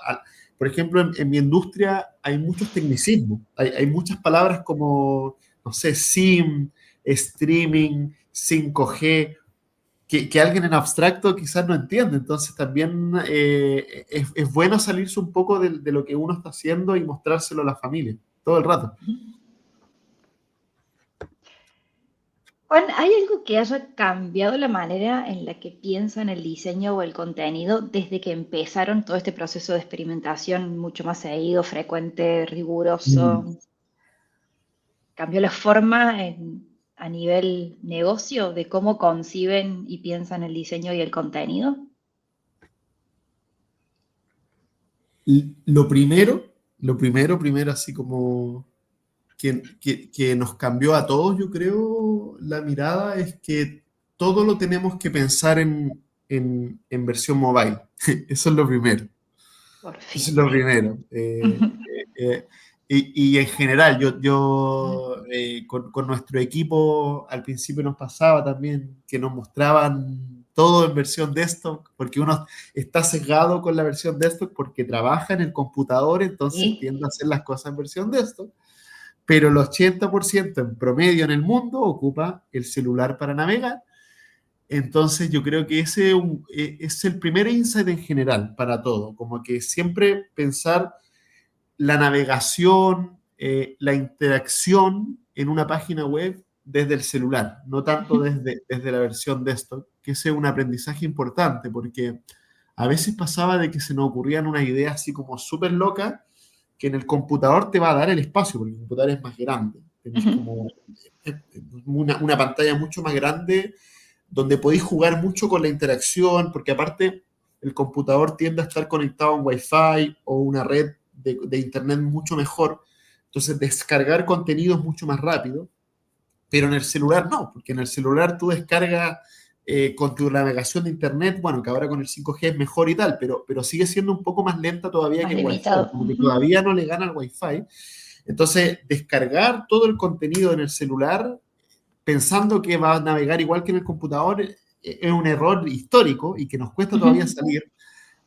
por ejemplo, en mi industria hay muchos tecnicismos, hay muchas palabras como, no sé, SIM, streaming, 5G, que alguien en abstracto quizás no entiende. Entonces también es bueno salirse un poco de lo que uno está haciendo y mostrárselo a la familia, todo el rato. Juan, ¿hay algo que haya cambiado la manera en la que piensan el diseño o el contenido desde que empezaron todo este proceso de experimentación mucho más seguido, frecuente, Mm. riguroso? cambió la forma a nivel negocio de cómo conciben y piensan el diseño y el contenido? Y primero, así como que nos cambió a todos, yo creo, la mirada es que todo lo tenemos que pensar en versión mobile. Eso es lo primero. Por Eso es fin. lo primero. Y en general, con nuestro equipo al principio nos pasaba también que nos mostraban todo en versión desktop, porque uno está sesgado con la versión desktop porque trabaja en el computador, entonces Sí. tiende a hacer las cosas en versión desktop, pero el 80% en promedio en el mundo ocupa el celular para navegar. Entonces yo creo que es el primer insight en general para todo, como que siempre pensar la navegación, la interacción en una página web desde el celular, no tanto desde la versión desktop, que ese es un aprendizaje importante, porque a veces pasaba de que se nos ocurrían unas ideas así como súper locas, que en el computador te va a dar el espacio, porque el computador es más grande, tenéis como una pantalla mucho más grande donde podéis jugar mucho con la interacción, porque aparte el computador tiende a estar conectado a un Wi-Fi o una red de Internet mucho mejor, entonces descargar contenido es mucho más rápido, pero en el celular no, porque en el celular tú descargas con tu navegación de Internet, bueno, que ahora con el 5G es mejor y tal, pero sigue siendo un poco más lenta todavía Más que el Wi-Fi, limitado. como que todavía no le gana al Wi-Fi. Entonces, descargar todo el contenido en el celular pensando que va a navegar igual que en el computador es un error histórico y que nos cuesta todavía salir.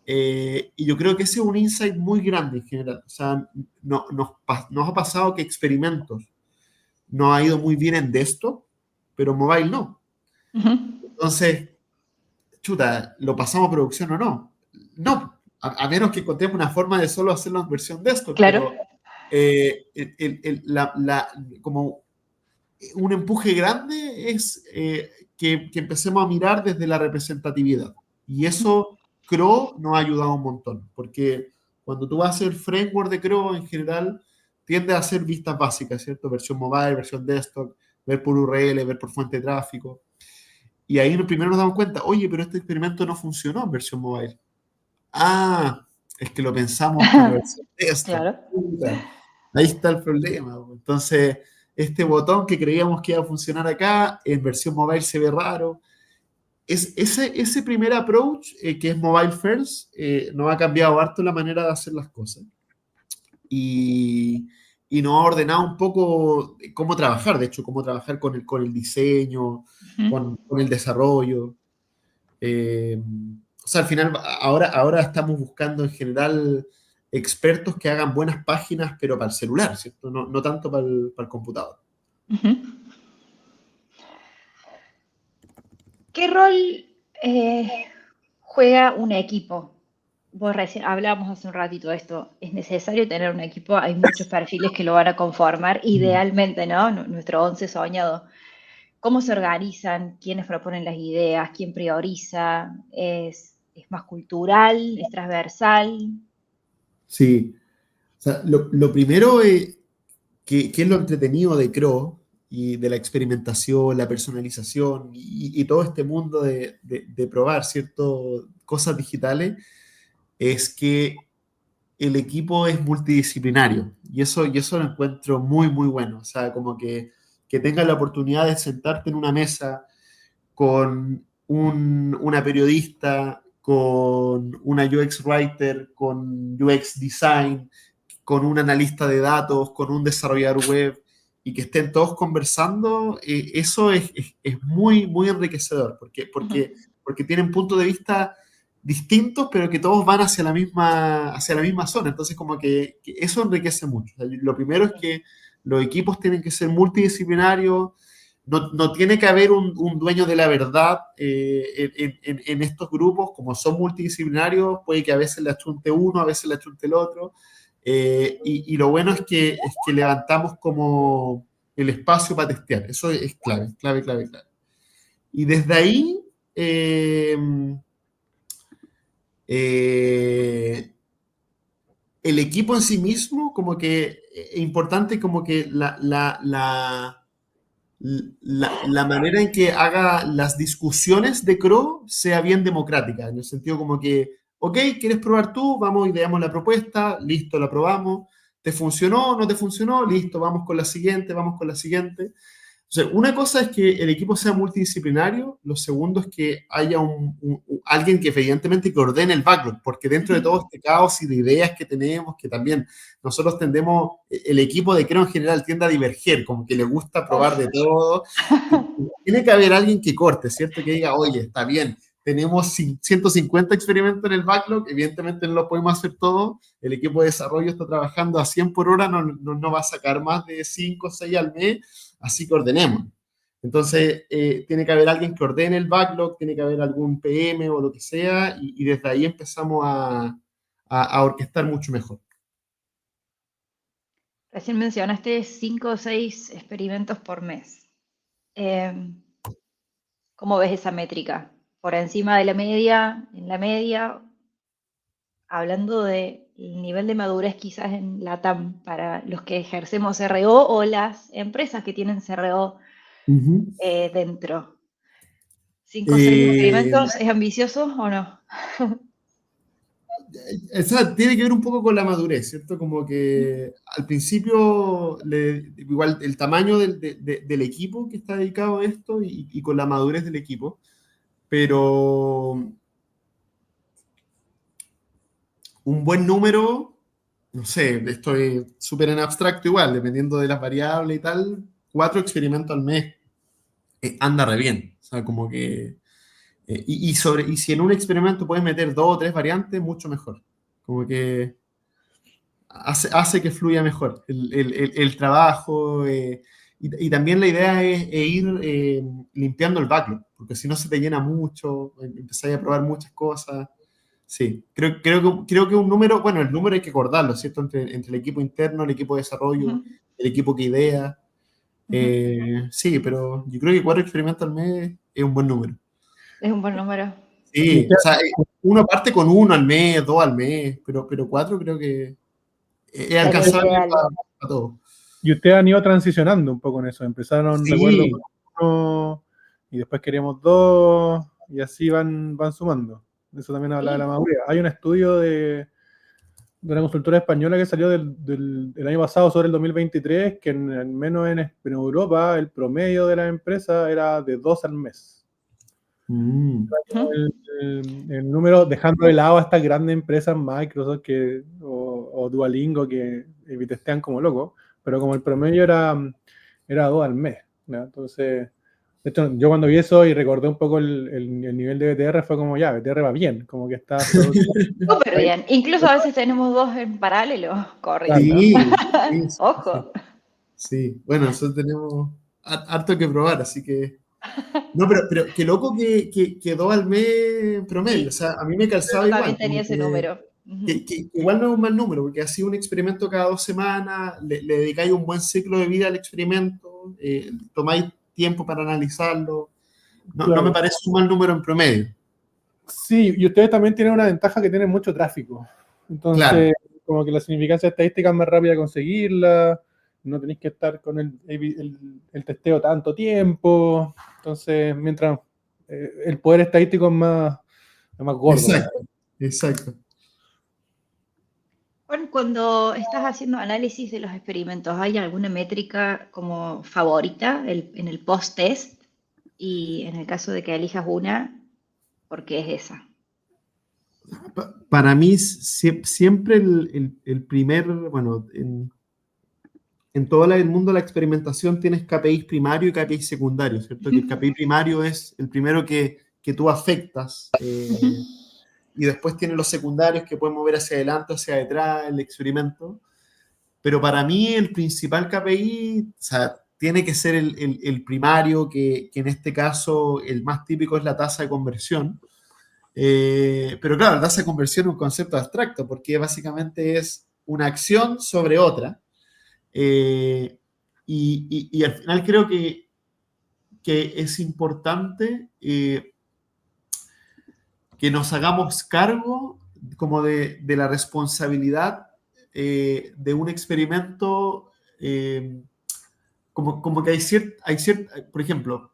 Y yo creo que ese es un insight muy grande en general. O sea, nos ha pasado que experimentos nos ha ido muy bien en desktop, pero mobile no. Entonces, chuta, ¿lo pasamos a producción o no? No, a menos que encontremos una forma de solo hacerlo en versión desktop, Claro. pero como un empuje grande es que empecemos a mirar desde la representatividad. Y eso CRO nos ha ayudado un montón, porque cuando tú vas a hacer framework de CRO en general, tiende a hacer vistas básicas, ¿cierto? Versión mobile, versión desktop, ver por URL, ver por fuente de tráfico. Y ahí primero nos damos cuenta, oye, pero este experimento no funcionó en versión mobile. Ah, es que lo pensamos para versión desktop. Claro. Puta, ahí está el problema. Entonces, este botón que creíamos que iba a funcionar acá, en versión mobile se ve raro. Ese primer approach, que es mobile first, nos ha cambiado harto la manera de hacer las cosas. Y, y nos ha ordenado un poco cómo trabajar, de hecho, cómo trabajar con el diseño, con el desarrollo. O sea, al final, ahora estamos buscando en general expertos que hagan buenas páginas, pero para el celular, ¿cierto? No tanto para el computador. ¿Qué rol juega un equipo? Vos recién hablábamos hace un ratito de esto. Es necesario tener un equipo. Hay muchos perfiles que lo van a conformar. Idealmente, ¿no? Nuestro 11 soñado. ¿Cómo se organizan? ¿Quiénes proponen las ideas? ¿Quién prioriza? ¿Es más cultural? ¿Es transversal? Sí. O sea, lo primero que es lo entretenido de CRO y de la experimentación, la personalización y todo este mundo de probar, ¿cierto? Cosas digitales, es que el equipo es multidisciplinario y eso lo encuentro muy, muy bueno. O sea, como que tengas la oportunidad de sentarte en una mesa con una periodista, con una UX writer, con UX design, con un analista de datos, con un desarrollador web y que estén todos conversando, eso es muy, muy enriquecedor porque tienen puntos de vista distintos, pero que todos van hacia la misma zona. Entonces, como que eso enriquece mucho. O sea, lo primero es que los equipos tienen que ser multidisciplinarios, no tiene que haber un dueño de la verdad en estos grupos, como son multidisciplinarios, puede que a veces le achunte uno, a veces le achunte el otro, y lo bueno es que levantamos como el espacio para testear, eso es clave, clave, clave, clave. Y desde ahí, eh, el equipo en sí mismo, como que es importante como que la manera en que haga las discusiones de CRO sea bien democrática, en el sentido como que, ok, ¿quieres probar tú? Vamos y le damos la propuesta, listo, la probamos. ¿Te funcionó? ¿No te funcionó? Listo, vamos con la siguiente, vamos con la siguiente. O sea, una cosa es que el equipo sea multidisciplinario, lo segundo es que haya alguien que evidentemente que ordene el backlog, porque dentro de todo este caos y de ideas que tenemos, que también nosotros tendemos, el equipo de Creo en general tiende a diverger, como que le gusta probar de todo. Tiene que haber alguien que corte, ¿cierto? Que diga, oye, está bien, tenemos 150 experimentos en el backlog, evidentemente no lo podemos hacer todo, el equipo de desarrollo está trabajando a 100 por hora, no va a sacar más de 5 o 6 al mes, así que ordenemos. Entonces, tiene que haber alguien que ordene el backlog, tiene que haber algún PM o lo que sea, y desde ahí empezamos a orquestar mucho mejor. Recién mencionaste 5 o 6 experimentos por mes. Eh, ¿Cómo ves esa métrica? ¿Por encima de la media, en la media? Hablando del nivel de madurez quizás en LATAM para los que ejercemos CRO o las empresas que tienen CRO dentro. ¿5 o 6 Eh, experimentos es ambicioso o no? Esa tiene que ver un poco con la madurez, ¿cierto? Como que al principio, igual el tamaño del equipo que está dedicado a esto y con la madurez del equipo, pero un buen número, no sé, estoy súper en abstracto igual, dependiendo de las variables y tal, 4 experimentos al mes anda re bien. O sea, como que... y si en un experimento puedes meter 2 o 3 variantes, mucho mejor. Como que hace que fluya mejor el trabajo. Y también la idea es ir limpiando el backlog, porque si no se te llena mucho, empezáis a probar muchas cosas. Sí, creo que un número, bueno, el número hay que acordarlo, ¿cierto? Entre el equipo interno, el equipo de desarrollo, Ujú, el equipo que idea. ujú. Sí, pero yo creo que 4 experimentos al mes es un buen número. Es un buen número. Y Sí, o sea, uno parte con 1 al mes, 2 al mes, pero 4 creo que es Sería lo alcanzable ideal. para todos. y ustedes han ido transicionando un poco en eso. Empezaron, recuerdo, Sí, con uno y después queríamos dos y así van sumando. Eso también habla de la Sí. madurez. Hay un estudio de una consultora española que salió del año pasado sobre el 2023, que al menos en Europa el promedio de las empresas era de 2 al mes. Mm, Ujú. El número, dejando de lado a estas grandes empresas, Microsoft o Duolingo, que testean como locos, pero como el promedio era 2 al mes, ¿no? Entonces, de hecho, yo cuando vi eso y recordé un poco el nivel de BTR, fue como, ya, BTR va bien, como que está Súper bien. Incluso a veces tenemos dos en paralelo claro. corriendo. sí, sí, sí, sí. Ojo. Sí. Bueno, nosotros tenemos harto que probar, así que... No, pero qué loco que quedó al mes promedio. O Sí, sea, a mí me calzaba yo también igual. tenía ese número. Ujú. Que igual no es un mal número, porque hacía un experimento cada 2 semanas, le dedicáis un buen ciclo de vida al experimento, tomáis tiempo para analizarlo. No me Claro. parece un mal número en promedio. Sí, y ustedes también tienen una ventaja que tienen mucho tráfico. Claro, Entonces, como que la significancia estadística es más rápida de conseguirla, no tenéis que estar con el testeo tanto tiempo. Entonces, mientras el poder estadístico es más gordo. exacto, exacto. Juan, cuando estás haciendo análisis de los experimentos, ¿hay alguna métrica como favorita en el post-test? Y en el caso de que elijas una, ¿por qué es esa? Para mí, siempre el primer, bueno, en todo el mundo de la experimentación tienes KPIs primario y KPIs secundario, ¿cierto? Que el KPI primario es el primero que tú afectas, y después tiene los secundarios que pueden mover hacia adelante, hacia detrás, el experimento. Pero para mí el principal KPI, o sea, tiene que ser el primario, que en este caso el más típico es la tasa de conversión. Pero claro, la tasa de conversión es un concepto abstracto porque básicamente es una acción sobre otra. Eh, y al final creo que es importante que nos hagamos cargo como de la responsabilidad de un experimento, como que por ejemplo,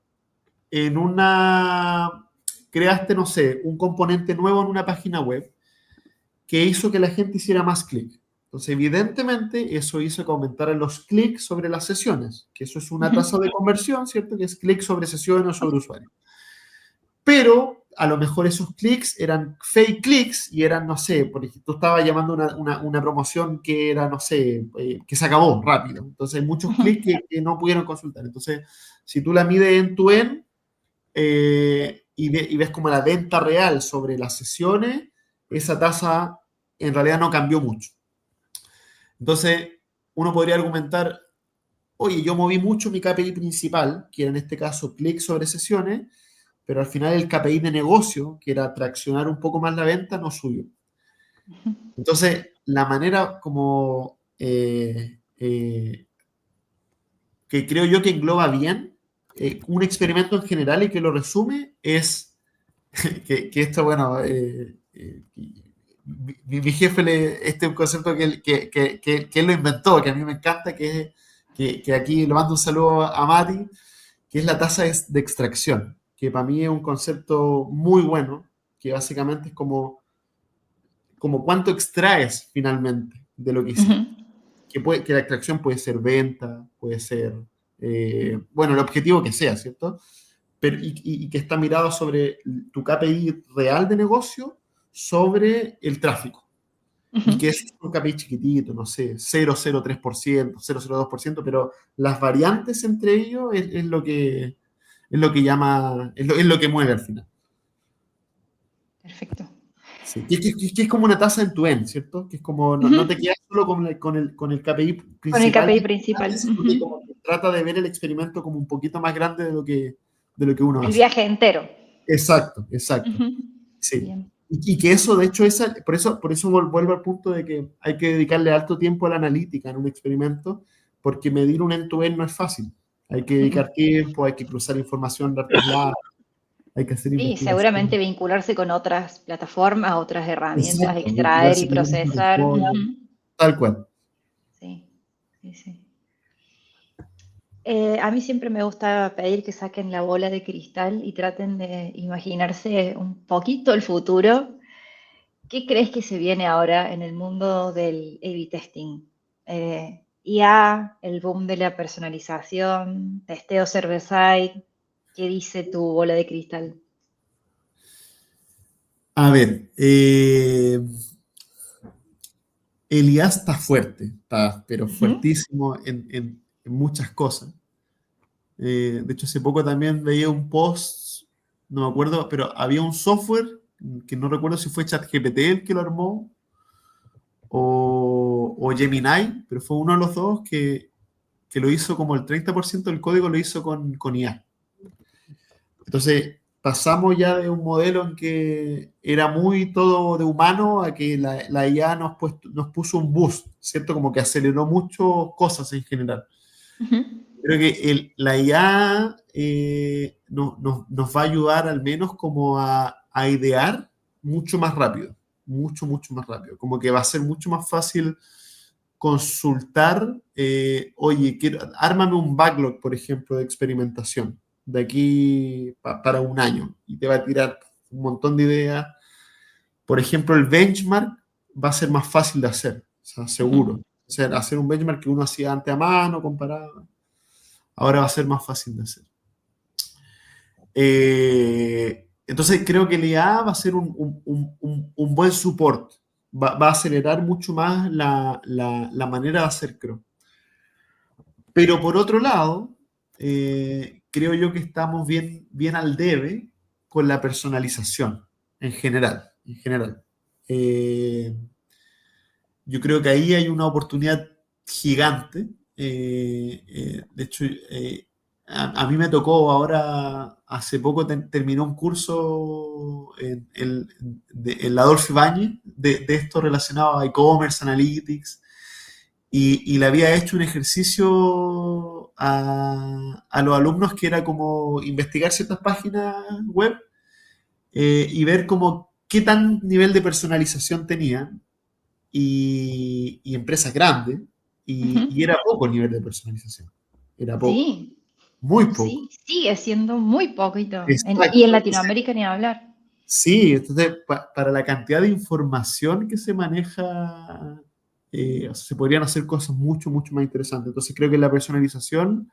creaste, no sé, un componente nuevo en una página web que hizo que la gente hiciera más clic. Entonces, evidentemente, eso hizo que aumentaran los clics sobre las sesiones, que eso es una tasa de conversión, ¿cierto? Que es clic sobre sesiones o sobre usuarios. Pero a lo mejor esos clics eran fake clics y eran, no sé, por ejemplo, tú estabas llamando una promoción que era, no sé, que se acabó rápido. Entonces, hay muchos clics que no pudieron consultar. Entonces, si tú la mides end-to-end y ves como la venta real sobre las sesiones, esa tasa en realidad no cambió mucho. Entonces, uno podría argumentar, oye, yo moví mucho mi KPI principal, que era en este caso clic sobre sesiones, pero al final el KPI de negocio, que era traccionar un poco más la venta, no subió. Entonces, la manera como que creo yo que engloba bien un experimento en general y que lo resume es que esto, bueno, mi jefe, este es un concepto que él lo inventó, que a mí me encanta, que aquí le mando un saludo a Mati, que es la tasa de extracción, que para mí es un concepto muy bueno, que básicamente es como cuánto extraes finalmente de lo que hiciste. Que la extracción puede ser venta, puede ser, bueno, el objetivo que sea, ¿cierto? Pero, y que está mirado sobre tu KPI real de negocio sobre el tráfico. Y que es un KPI chiquitito, no sé, 0,03%, 0,02%, pero las variantes entre ellos es lo que llama, es lo que mueve al final. Perfecto. Sí. Que es como una tasa en tu end, ¿cierto? Que es como, no te quedas solo con el KPI principal. Con el KPI principal. Sino que como que trata de ver el experimento como un poquito más grande de lo que uno hace. El viaje entero. Exacto. Sí. Bien. Y que eso, de hecho, por eso vuelvo al punto de que hay que dedicarle alto tiempo a la analítica en un experimento, porque medir un end-to-end no es fácil. Hay que dedicar tiempo, hay que cruzar información de otros lados, hay que hacer Sí, investigación. seguramente vincularse con otras plataformas, otras herramientas, Exacto, extraer y vincularse con otras procesar. plataformas, tal cual. Sí. A mí siempre me gusta pedir que saquen la bola de cristal y traten de imaginarse un poquito el futuro. ¿Qué crees que se viene ahora en el mundo del A/B testing? IA, el boom de la personalización, testeo server-side. ¿Qué dice tu bola de cristal? A ver, el IA está fuerte, pero fuertísimo en muchas cosas. De hecho, hace poco también veía un post, no me acuerdo, pero había un software que no recuerdo si fue ChatGPT el que lo armó o Gemini, pero fue uno de los dos que lo hizo como el 30% del código lo hizo con IA. Entonces, pasamos ya de un modelo en que era muy todo de humano a que la IA nos puso un boost, ¿cierto? Como que aceleró mucho cosas en general. Creo que la IA nos va a ayudar al menos como a idear mucho más rápido, mucho más rápido. Como que va a ser mucho más fácil consultar, oye, ármame un backlog, por ejemplo, de experimentación de aquí para un año y te va a tirar un montón de ideas. Por ejemplo, el benchmark va a ser más fácil de hacer, o sea, seguro. O sea, hacer un benchmark que uno hacía antes a mano, comparado, ahora va a ser más fácil de hacer. Entonces creo que el IA va a ser un buen support, va a acelerar mucho más la manera de hacer, creo. Pero por otro lado, creo yo que estamos bien al debe con la personalización en general. Yo creo que ahí hay una oportunidad gigante. De hecho, a mí me tocó ahora, hace poco terminó un curso en la Adolfo Ibáñez de esto relacionado a e-commerce, analytics, y le había hecho un ejercicio a los alumnos que era como investigar ciertas páginas web y ver como qué tan nivel de personalización tenían. y empresas grandes, y era poco el nivel de personalización. Era poco, Sí, muy poco. sí, sigue siendo muy poquito. Y en Exacto. Latinoamérica ni hablar. Sí, entonces para la cantidad de información que se maneja, o sea, se podrían hacer cosas mucho, mucho más interesantes. Entonces creo que en la personalización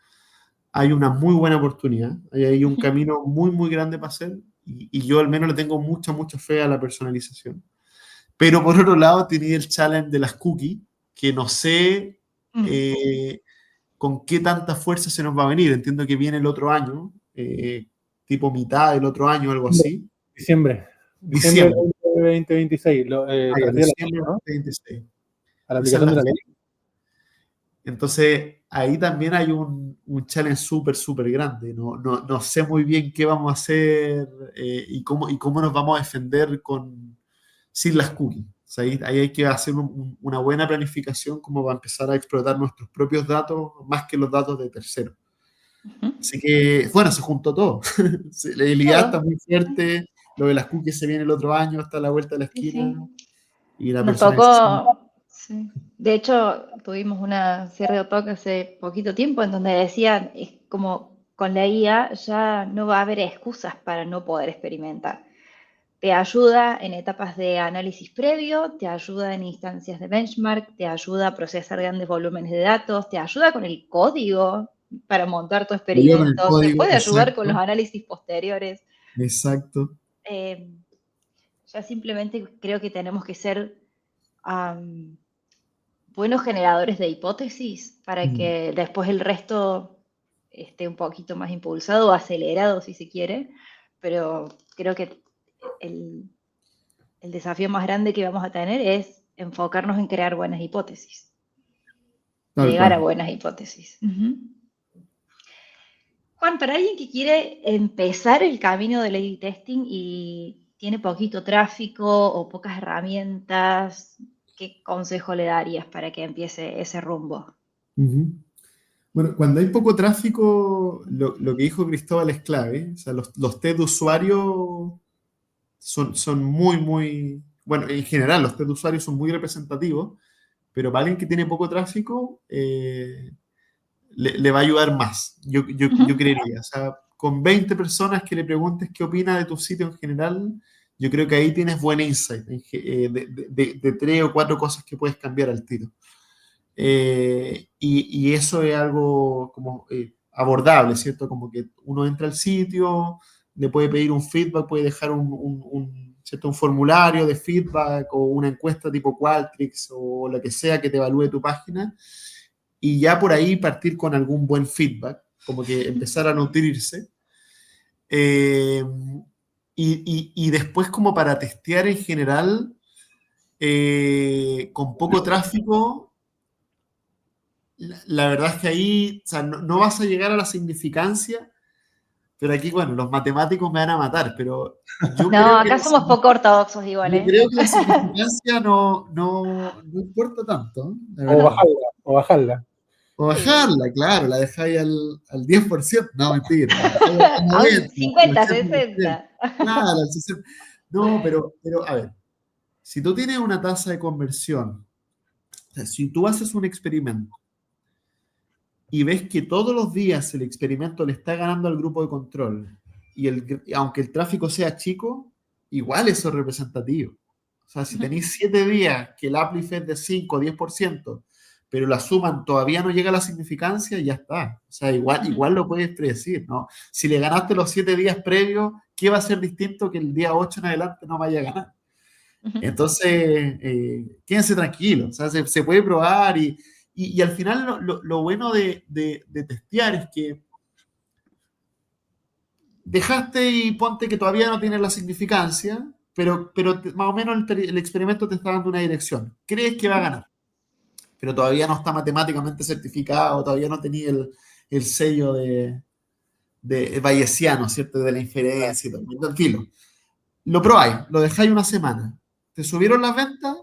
hay una muy buena oportunidad, hay un camino muy, muy grande para hacer, y yo al menos le tengo mucha, mucha fe a la personalización. Pero por otro lado tenía el challenge de las cookies, que no sé Mm. con qué tanta fuerza se nos va a venir. Entiendo que viene el otro año, tipo mitad del otro año, algo así. Diciembre del Diciembre. 2026, Ah, te ya, refiero a la ley, diciembre del ¿no? 2026. A la Esa es aplicación la de la ley. fecha. Entonces, ahí también hay un challenge súper, súper grande. No sé muy bien qué vamos a hacer, y cómo nos vamos a defender sin las cookies. O sea, ahí hay que hacer una buena planificación como para empezar a explotar nuestros propios datos más que los datos de terceros. Ujú. Así que, bueno, se juntó todo. Sí, la IA está Todo. muy fuerte, lo de las cookies se viene el otro año, está a la vuelta de la Sí, esquina, sí. y la Nos personalización. tocó, sí. De hecho, tuvimos una cierre de talk hace poquito tiempo en donde decían, es como con la IA ya no va a haber excusas para no poder experimentar. Te ayuda en etapas de análisis previo, te ayuda en instancias de benchmark, te ayuda a procesar grandes volúmenes de datos, te ayuda con el código para montar tu Yo con el experimento, te código, puede ayudar con los exacto, análisis posteriores. exacto. Eh, ya simplemente creo que tenemos que ser buenos generadores de hipótesis para Mm. que después el resto esté un poquito más impulsado o acelerado si se quiere, pero creo que el, el desafío más grande que vamos a tener es enfocarnos en crear buenas hipótesis, Tal llegar a cual. buenas hipótesis. Ujú. Juan, para alguien que quiere empezar el camino del A/B testing y tiene poquito tráfico o pocas herramientas, ¿qué consejo le darías para que empiece ese rumbo? Ujú. Bueno, cuando hay poco tráfico, lo que dijo Cristóbal es clave. O sea, los test de usuario son muy, muy, bueno, en general los test de usuario son muy representativos, pero para alguien que tiene poco tráfico, le va a ayudar más, yo Ujú. creería. O sea, con 20 personas que le preguntes qué opina de tu sitio en general, yo creo que ahí tienes buen insight de 3 o 4 cosas que puedes cambiar al tiro. Y eso es algo como abordable, ¿cierto? Como que uno entra al sitio, le puede pedir un feedback, puede dejar ¿cierto? Un formulario de feedback o una encuesta tipo Qualtrics o lo que sea que te evalúe tu página, y ya por ahí partir con algún buen feedback, como que empezar a nutrirse. Eh, y después como para testear en general, con poco tráfico, la verdad es que ahí, o sea, no vas a llegar a la significancia, pero aquí, bueno, los matemáticos me van a matar, pero yo No, creo que acá somos poco ortodoxos igual, yo ¿eh? creo que la significancia no importa tanto, la O verdad. bajarla, o bajarla. O Sí. bajarla, claro, la dejáis al 10%, no, mentira, la dejáis al A un 90, al 50, 80%, 60. claro, al 60%. No, pero a ver, si tú tienes una tasa de conversión, o sea, si tú haces un experimento y ves que todos los días el experimento le está ganando al grupo de control, aunque el tráfico sea chico, igual eso es representativo. O sea, si tenéis 7 días que el uplift es de 5 o 10%, pero la suman todavía no llega a la significancia, ya está. O sea, igual lo puedes predecir, ¿no? Si le ganaste los 7 días previos, ¿qué va a ser distinto que el día 8 en adelante no vaya a ganar? Entonces, quédense tranquilos, o sea, se puede probar, y al final lo bueno de testear es que dejaste y ponte que todavía no tiene la significancia, pero más o menos el experimento te está dando una dirección. Crees que va a ganar, pero todavía no está matemáticamente certificado, todavía no tenía el sello de bayesiano, ¿cierto? De la inferencia y todo. Tranquilo. Lo probáis, lo dejáis una semana. ¿Te subieron las ventas?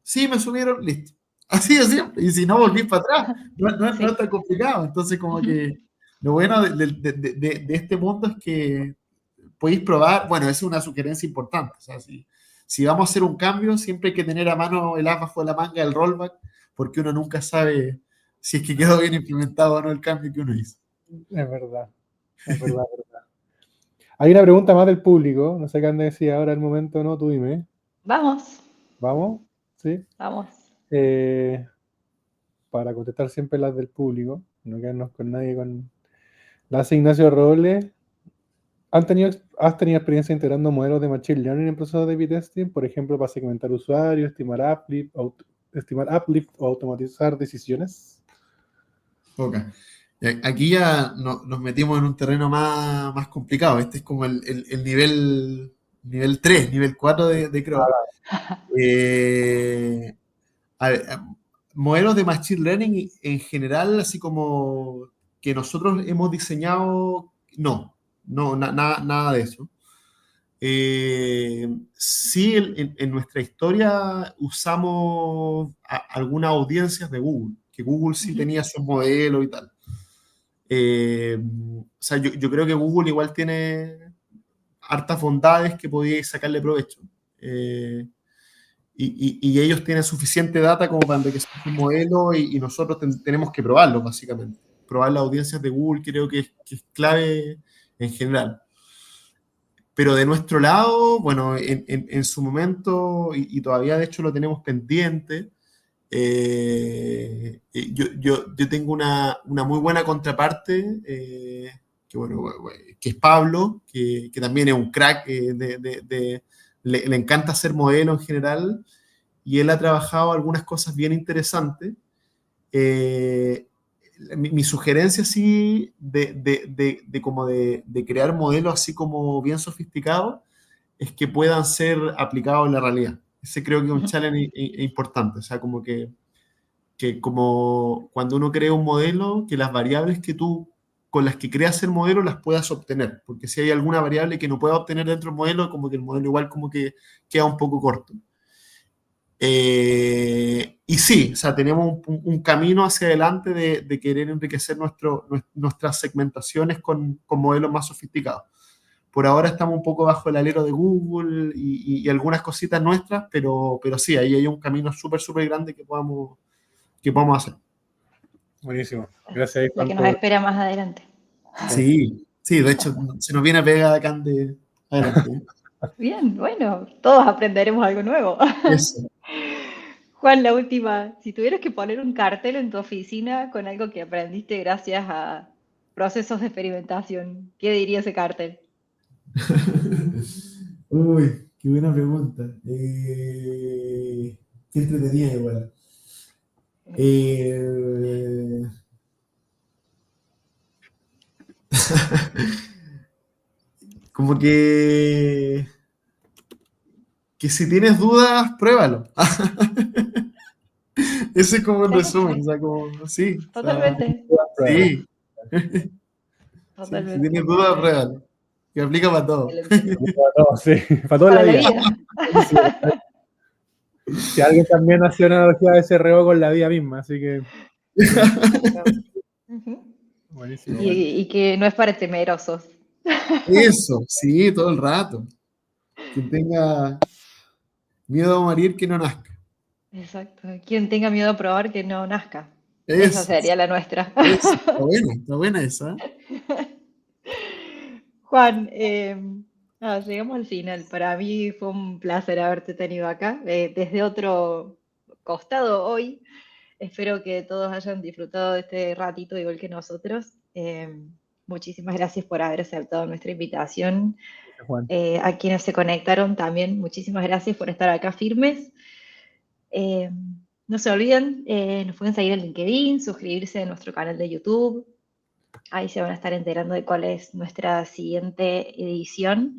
Sí, me subieron, listo. Así de simple. Y si no, volví para atrás. No es Sí. tan complicado. Entonces, como que lo bueno de este mundo es que podéis probar. Bueno, esa es una sugerencia importante. O sea, si vamos a hacer un cambio, siempre hay que tener a mano el as bajo la manga, el rollback, porque uno nunca sabe si es que quedó bien implementado o no el cambio que uno hizo. Es verdad, es verdad, es verdad. Hay una pregunta más del público, no sé qué han de decir ahora el momento, ¿no? Tú dime. Vamos, ¿Vamos? ¿Sí? vamos. Para contestar siempre las del público, no quedarnos con nadie con... La hace Ignacio Robles. ¿Has tenido experiencia integrando modelos de Machine Learning en procesos de A/B testing? Por ejemplo, para segmentar usuarios, estimar uplift o automatizar decisiones. Ok. Aquí ya nos metimos en un terreno más complicado. Este es como el nivel 3, nivel 4 de Crow. A ver, modelos de Machine Learning en general, así como que nosotros hemos diseñado, nada de eso. Sí, en nuestra historia usamos algunas audiencias de Google, que Google sí tenía sus modelos y tal. O sea, yo creo que Google igual tiene hartas bondades que podíais sacarle provecho. Y ellos tienen suficiente data como para enriquecer su modelo y nosotros tenemos que probarlo, básicamente. Probar las audiencias de Google creo que es clave en general. Pero de nuestro lado, bueno, en su momento, y todavía de hecho lo tenemos pendiente, yo tengo una muy buena contraparte, que es Pablo, que también es un crack, le encanta hacer modelos en general, y él ha trabajado algunas cosas bien interesantes. Mi sugerencia así de crear modelos así como bien sofisticados es que puedan ser aplicados en la realidad. Ese creo que es un challenge importante. O sea, como que como cuando uno crea un modelo, que las variables que tú con las que creas el modelo las puedas obtener. Porque si hay alguna variable que no pueda obtener dentro del modelo, como que el modelo igual como que queda un poco corto. Y sí, o sea, tenemos un camino hacia adelante de querer enriquecer nuestras segmentaciones con modelos más sofisticados. Por ahora estamos un poco bajo el alero de Google y algunas cositas nuestras, pero sí, ahí hay un camino súper grande que podamos hacer. Buenísimo. Gracias, La que nos espera más adelante. Sí, de hecho, se nos viene pegada acá de adelante. Bien, bueno, todos aprenderemos algo nuevo. Eso. Juan, la última. Si tuvieras que poner un cartel en tu oficina con algo que aprendiste gracias a procesos de experimentación, ¿qué diría ese cartel? Uy, qué buena pregunta. Qué entretenida igual. Como que si tienes dudas, pruébalo. Ese es como un resumen, o sea, como, sí. Totalmente. Sí. Totalmente. Si tienes dudas, pruébalo. Que aplica para todo. Excelente. Sí, para toda Para la la vida. vida. Si alguien también hace una analogía de SRO con la vida misma, así que. Ujú. Buenísimo. Y que no es para temerosos. Eso, sí, todo el rato. Quien tenga miedo a morir, que no nazca. Exacto. Quien tenga miedo a probar, que no nazca. Esa Eso, sería la nuestra. eso. Está buena esa. Juan, llegamos al final. Para mí fue un placer haberte tenido acá, desde otro costado hoy. Espero que todos hayan disfrutado de este ratito igual que nosotros. Muchísimas gracias por haber aceptado nuestra invitación. Gracias, Juan. A quienes se conectaron también, muchísimas gracias por estar acá firmes. No se olviden, nos pueden seguir en LinkedIn, suscribirse a nuestro canal de YouTube. Ahí se van a estar enterando de cuál es nuestra siguiente edición.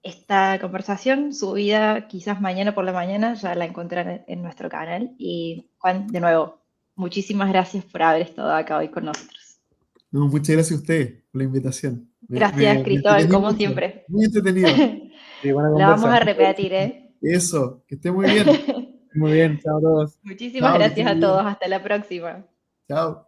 Esta conversación, subida quizás mañana por la mañana, ya la encontrarán en nuestro canal. Y Juan, de nuevo, muchísimas gracias por haber estado acá hoy con nosotros. No, muchas gracias a usted por la invitación. Gracias, Cristóbal, entretení como mucho. siempre. Muy entretenido. Sí, buena La vamos conversa. a repetir, ¿eh? Eso, que esté muy bien. Muy bien, chao a todos. Muchísimas Chao, que esté gracias muy a todos. bien. Hasta la próxima. Chao.